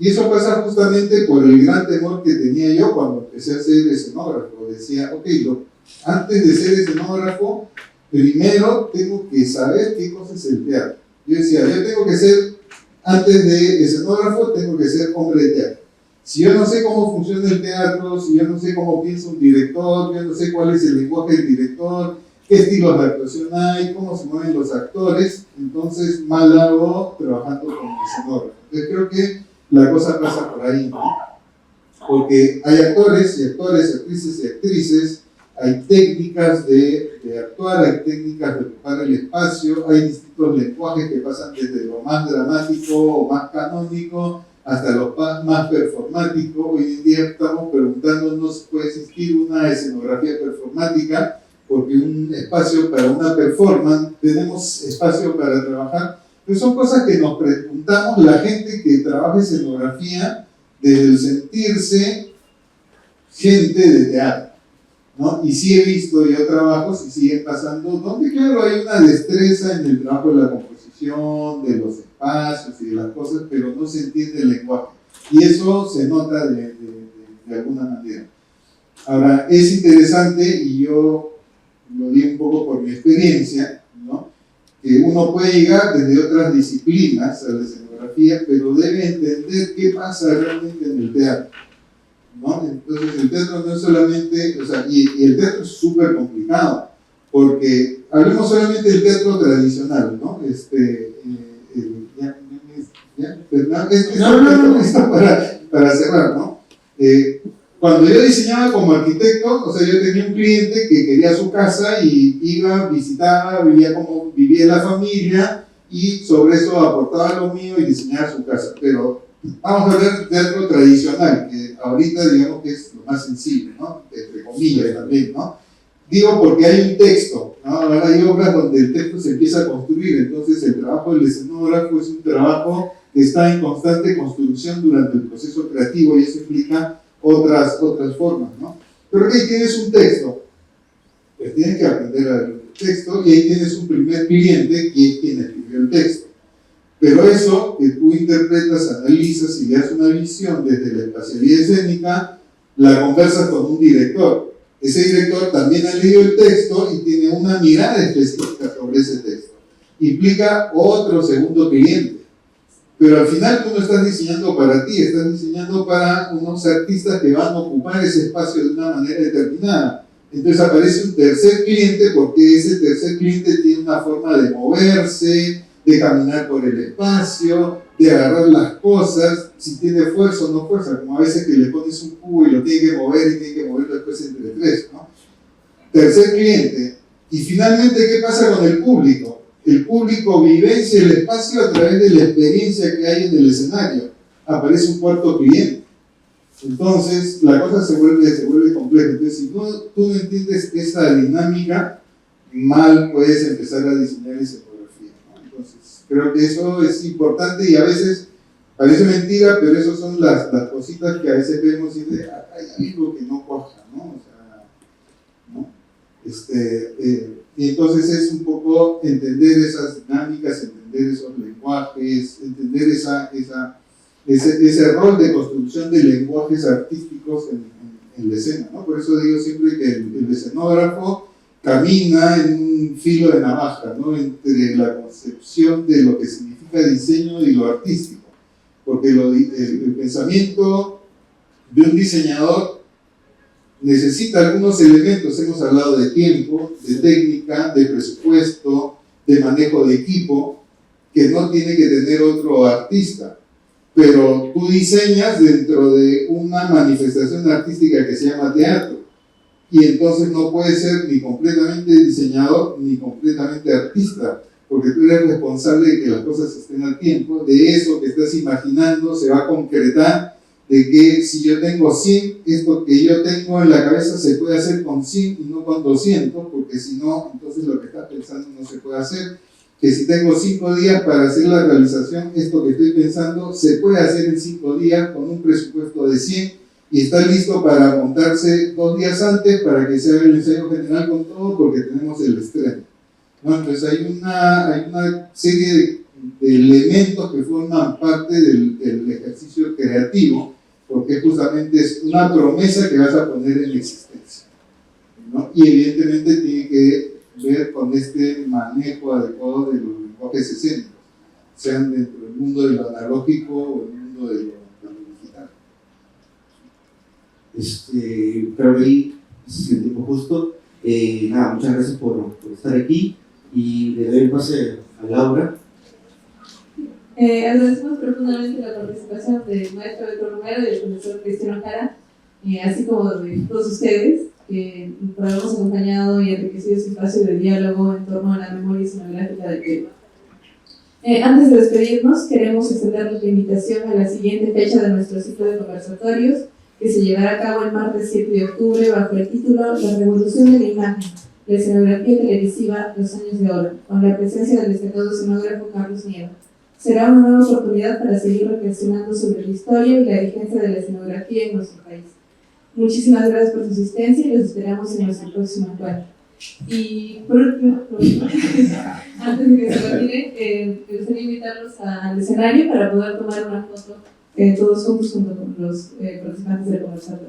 Y eso pasa justamente por el gran temor que tenía yo cuando empecé a ser escenógrafo. Decía, ok, antes de ser escenógrafo, primero tengo que saber qué cosa es el teatro. Yo decía, yo tengo que ser, antes de escenógrafo, tengo que ser hombre de teatro. Si yo no sé cómo funciona el teatro, si yo no sé cómo piensa un director, yo no sé cuál es el lenguaje del director, qué estilos de actuación hay, cómo se mueven los actores, entonces mal hago trabajando como escenógrafo. Entonces creo que la cosa pasa por ahí, ¿no? Porque hay actores y actores, actrices y actrices, hay técnicas de actuar, hay técnicas de ocupar el espacio, hay distintos lenguajes que pasan desde lo más dramático o más canónico hasta lo más performático. Hoy en día estamos preguntándonos, ¿puede existir una escenografía performática? Porque un espacio para una performance, tenemos espacio para trabajar, pero son cosas que nos preguntamos la gente que trabaja escenografía desde el sentirse gente de teatro, ¿no? Y sí he visto yo trabajos y siguen pasando, donde claro hay una destreza en el trabajo de la composición, de los espacios y de las cosas, pero no se entiende el lenguaje. Y eso se nota de alguna manera. Ahora, es interesante, y yo lo digo un poco por mi experiencia, ¿no? Que uno puede llegar desde otras disciplinas a la escenografía, pero debe entender qué pasa realmente en el teatro, ¿no? Entonces el teatro no es solamente, o sea, y el teatro es súper complicado, porque hablemos solamente del teatro tradicional, ¿no? Para cerrar, ¿no? Cuando yo diseñaba como arquitecto, o sea, yo tenía un cliente que quería su casa y iba, visitaba, vivía la familia y sobre eso aportaba lo mío y diseñaba su casa. Pero vamos a hablar de teatro tradicional, que ahorita digamos que es lo más sensible, ¿no? Entre comillas también, ¿no? Digo porque hay un texto, ¿no? Ahora hay obras donde el texto se empieza a construir, entonces el trabajo del escenógrafo es un trabajo que está en constante construcción durante el proceso creativo y eso implica otras formas, ¿no? Pero ahí tienes un texto, pues tienes que aprender a leer el texto y ahí tienes un primer cliente que es quien escribió el texto. Pero eso que tú interpretas, analizas y le das una visión desde la espacialidad escénica, la conversas con un director. Ese director también ha leído el texto y tiene una mirada específica sobre ese texto. Implica otro segundo cliente. Pero al final tú no estás diseñando para ti, estás diseñando para unos artistas que van a ocupar ese espacio de una manera determinada. Entonces aparece un tercer cliente porque ese tercer cliente tiene una forma de moverse, de caminar por el espacio, de agarrar las cosas, si tiene fuerza o no fuerza, como a veces que le pones un cubo y lo tiene que mover y tiene que moverlo después entre tres, ¿no? Tercer cliente. Y finalmente, ¿qué pasa con el público? El público vivencia el espacio a través de la experiencia que hay en el escenario. Aparece un cuarto cliente. Entonces, la cosa se vuelve compleja. Entonces, si tú no entiendes esa dinámica, mal puedes empezar a diseñar escenografía, ¿no? Entonces, creo que eso es importante y a veces parece mentira, pero esas son las cositas que a veces vemos y de, hay algo que no cuaja, ¿no? O sea, ¿no? Y entonces es un poco entender esas dinámicas, entender esos lenguajes, entender ese rol de construcción de lenguajes artísticos en la escena, ¿no? Por eso digo siempre que el escenógrafo camina en un filo de navaja, ¿no? Entre la concepción de lo que significa diseño y lo artístico, porque el pensamiento de un diseñador necesita algunos elementos. Hemos hablado de tiempo, de técnica, de presupuesto, de manejo de equipo, que no tiene que tener otro artista. Pero tú diseñas dentro de una manifestación artística que se llama teatro. Y entonces no puedes ser ni completamente diseñador ni completamente artista, porque tú eres responsable de que las cosas estén al tiempo, de eso que estás imaginando se va a concretar, de que si yo tengo 100, esto que yo tengo en la cabeza se puede hacer con 100 y no con 200, porque si no, entonces lo que estás pensando no se puede hacer. Que si tengo 5 días para hacer la realización, esto que estoy pensando se puede hacer en 5 días con un presupuesto de 100 y está listo para montarse 2 días antes para que se haga el ensayo general con todo, porque tenemos el estreno, ¿no? Entonces hay una serie de elementos que forman parte del ejercicio creativo, porque justamente es una promesa que vas a poner en existencia, ¿no? Y evidentemente tiene que ver con este manejo adecuado de los lenguajes escénicos, sean dentro del mundo de lo analógico o el mundo de lo digital. Creo que ahí es el tiempo justo. Nada, muchas gracias por estar aquí y le doy el pase a Laura. Agradecemos profundamente la participación del maestro Beto Romero y del profesor Cristiano Jara, así como de todos ustedes, por habernos acompañado y enriquecido este espacio de diálogo en torno a la memoria escenográfica del Perú. Antes de despedirnos, queremos extenderles la invitación a la siguiente fecha de nuestro ciclo de conversatorios, que se llevará a cabo el martes 7 de octubre bajo el título La revolución de la imagen, la escenografía televisiva, los años de oro, con la presencia del destacado escenógrafo Carlos Nieva. Será una nueva oportunidad para seguir reflexionando sobre la historia y la vigencia de la escenografía en nuestro país. Muchísimas gracias por su asistencia y los esperamos en nuestro próximo encuentro. Y por último, antes de que se retire, me gustaría invitarlos al escenario para poder tomar una foto todos juntos junto con los participantes del conversatorio.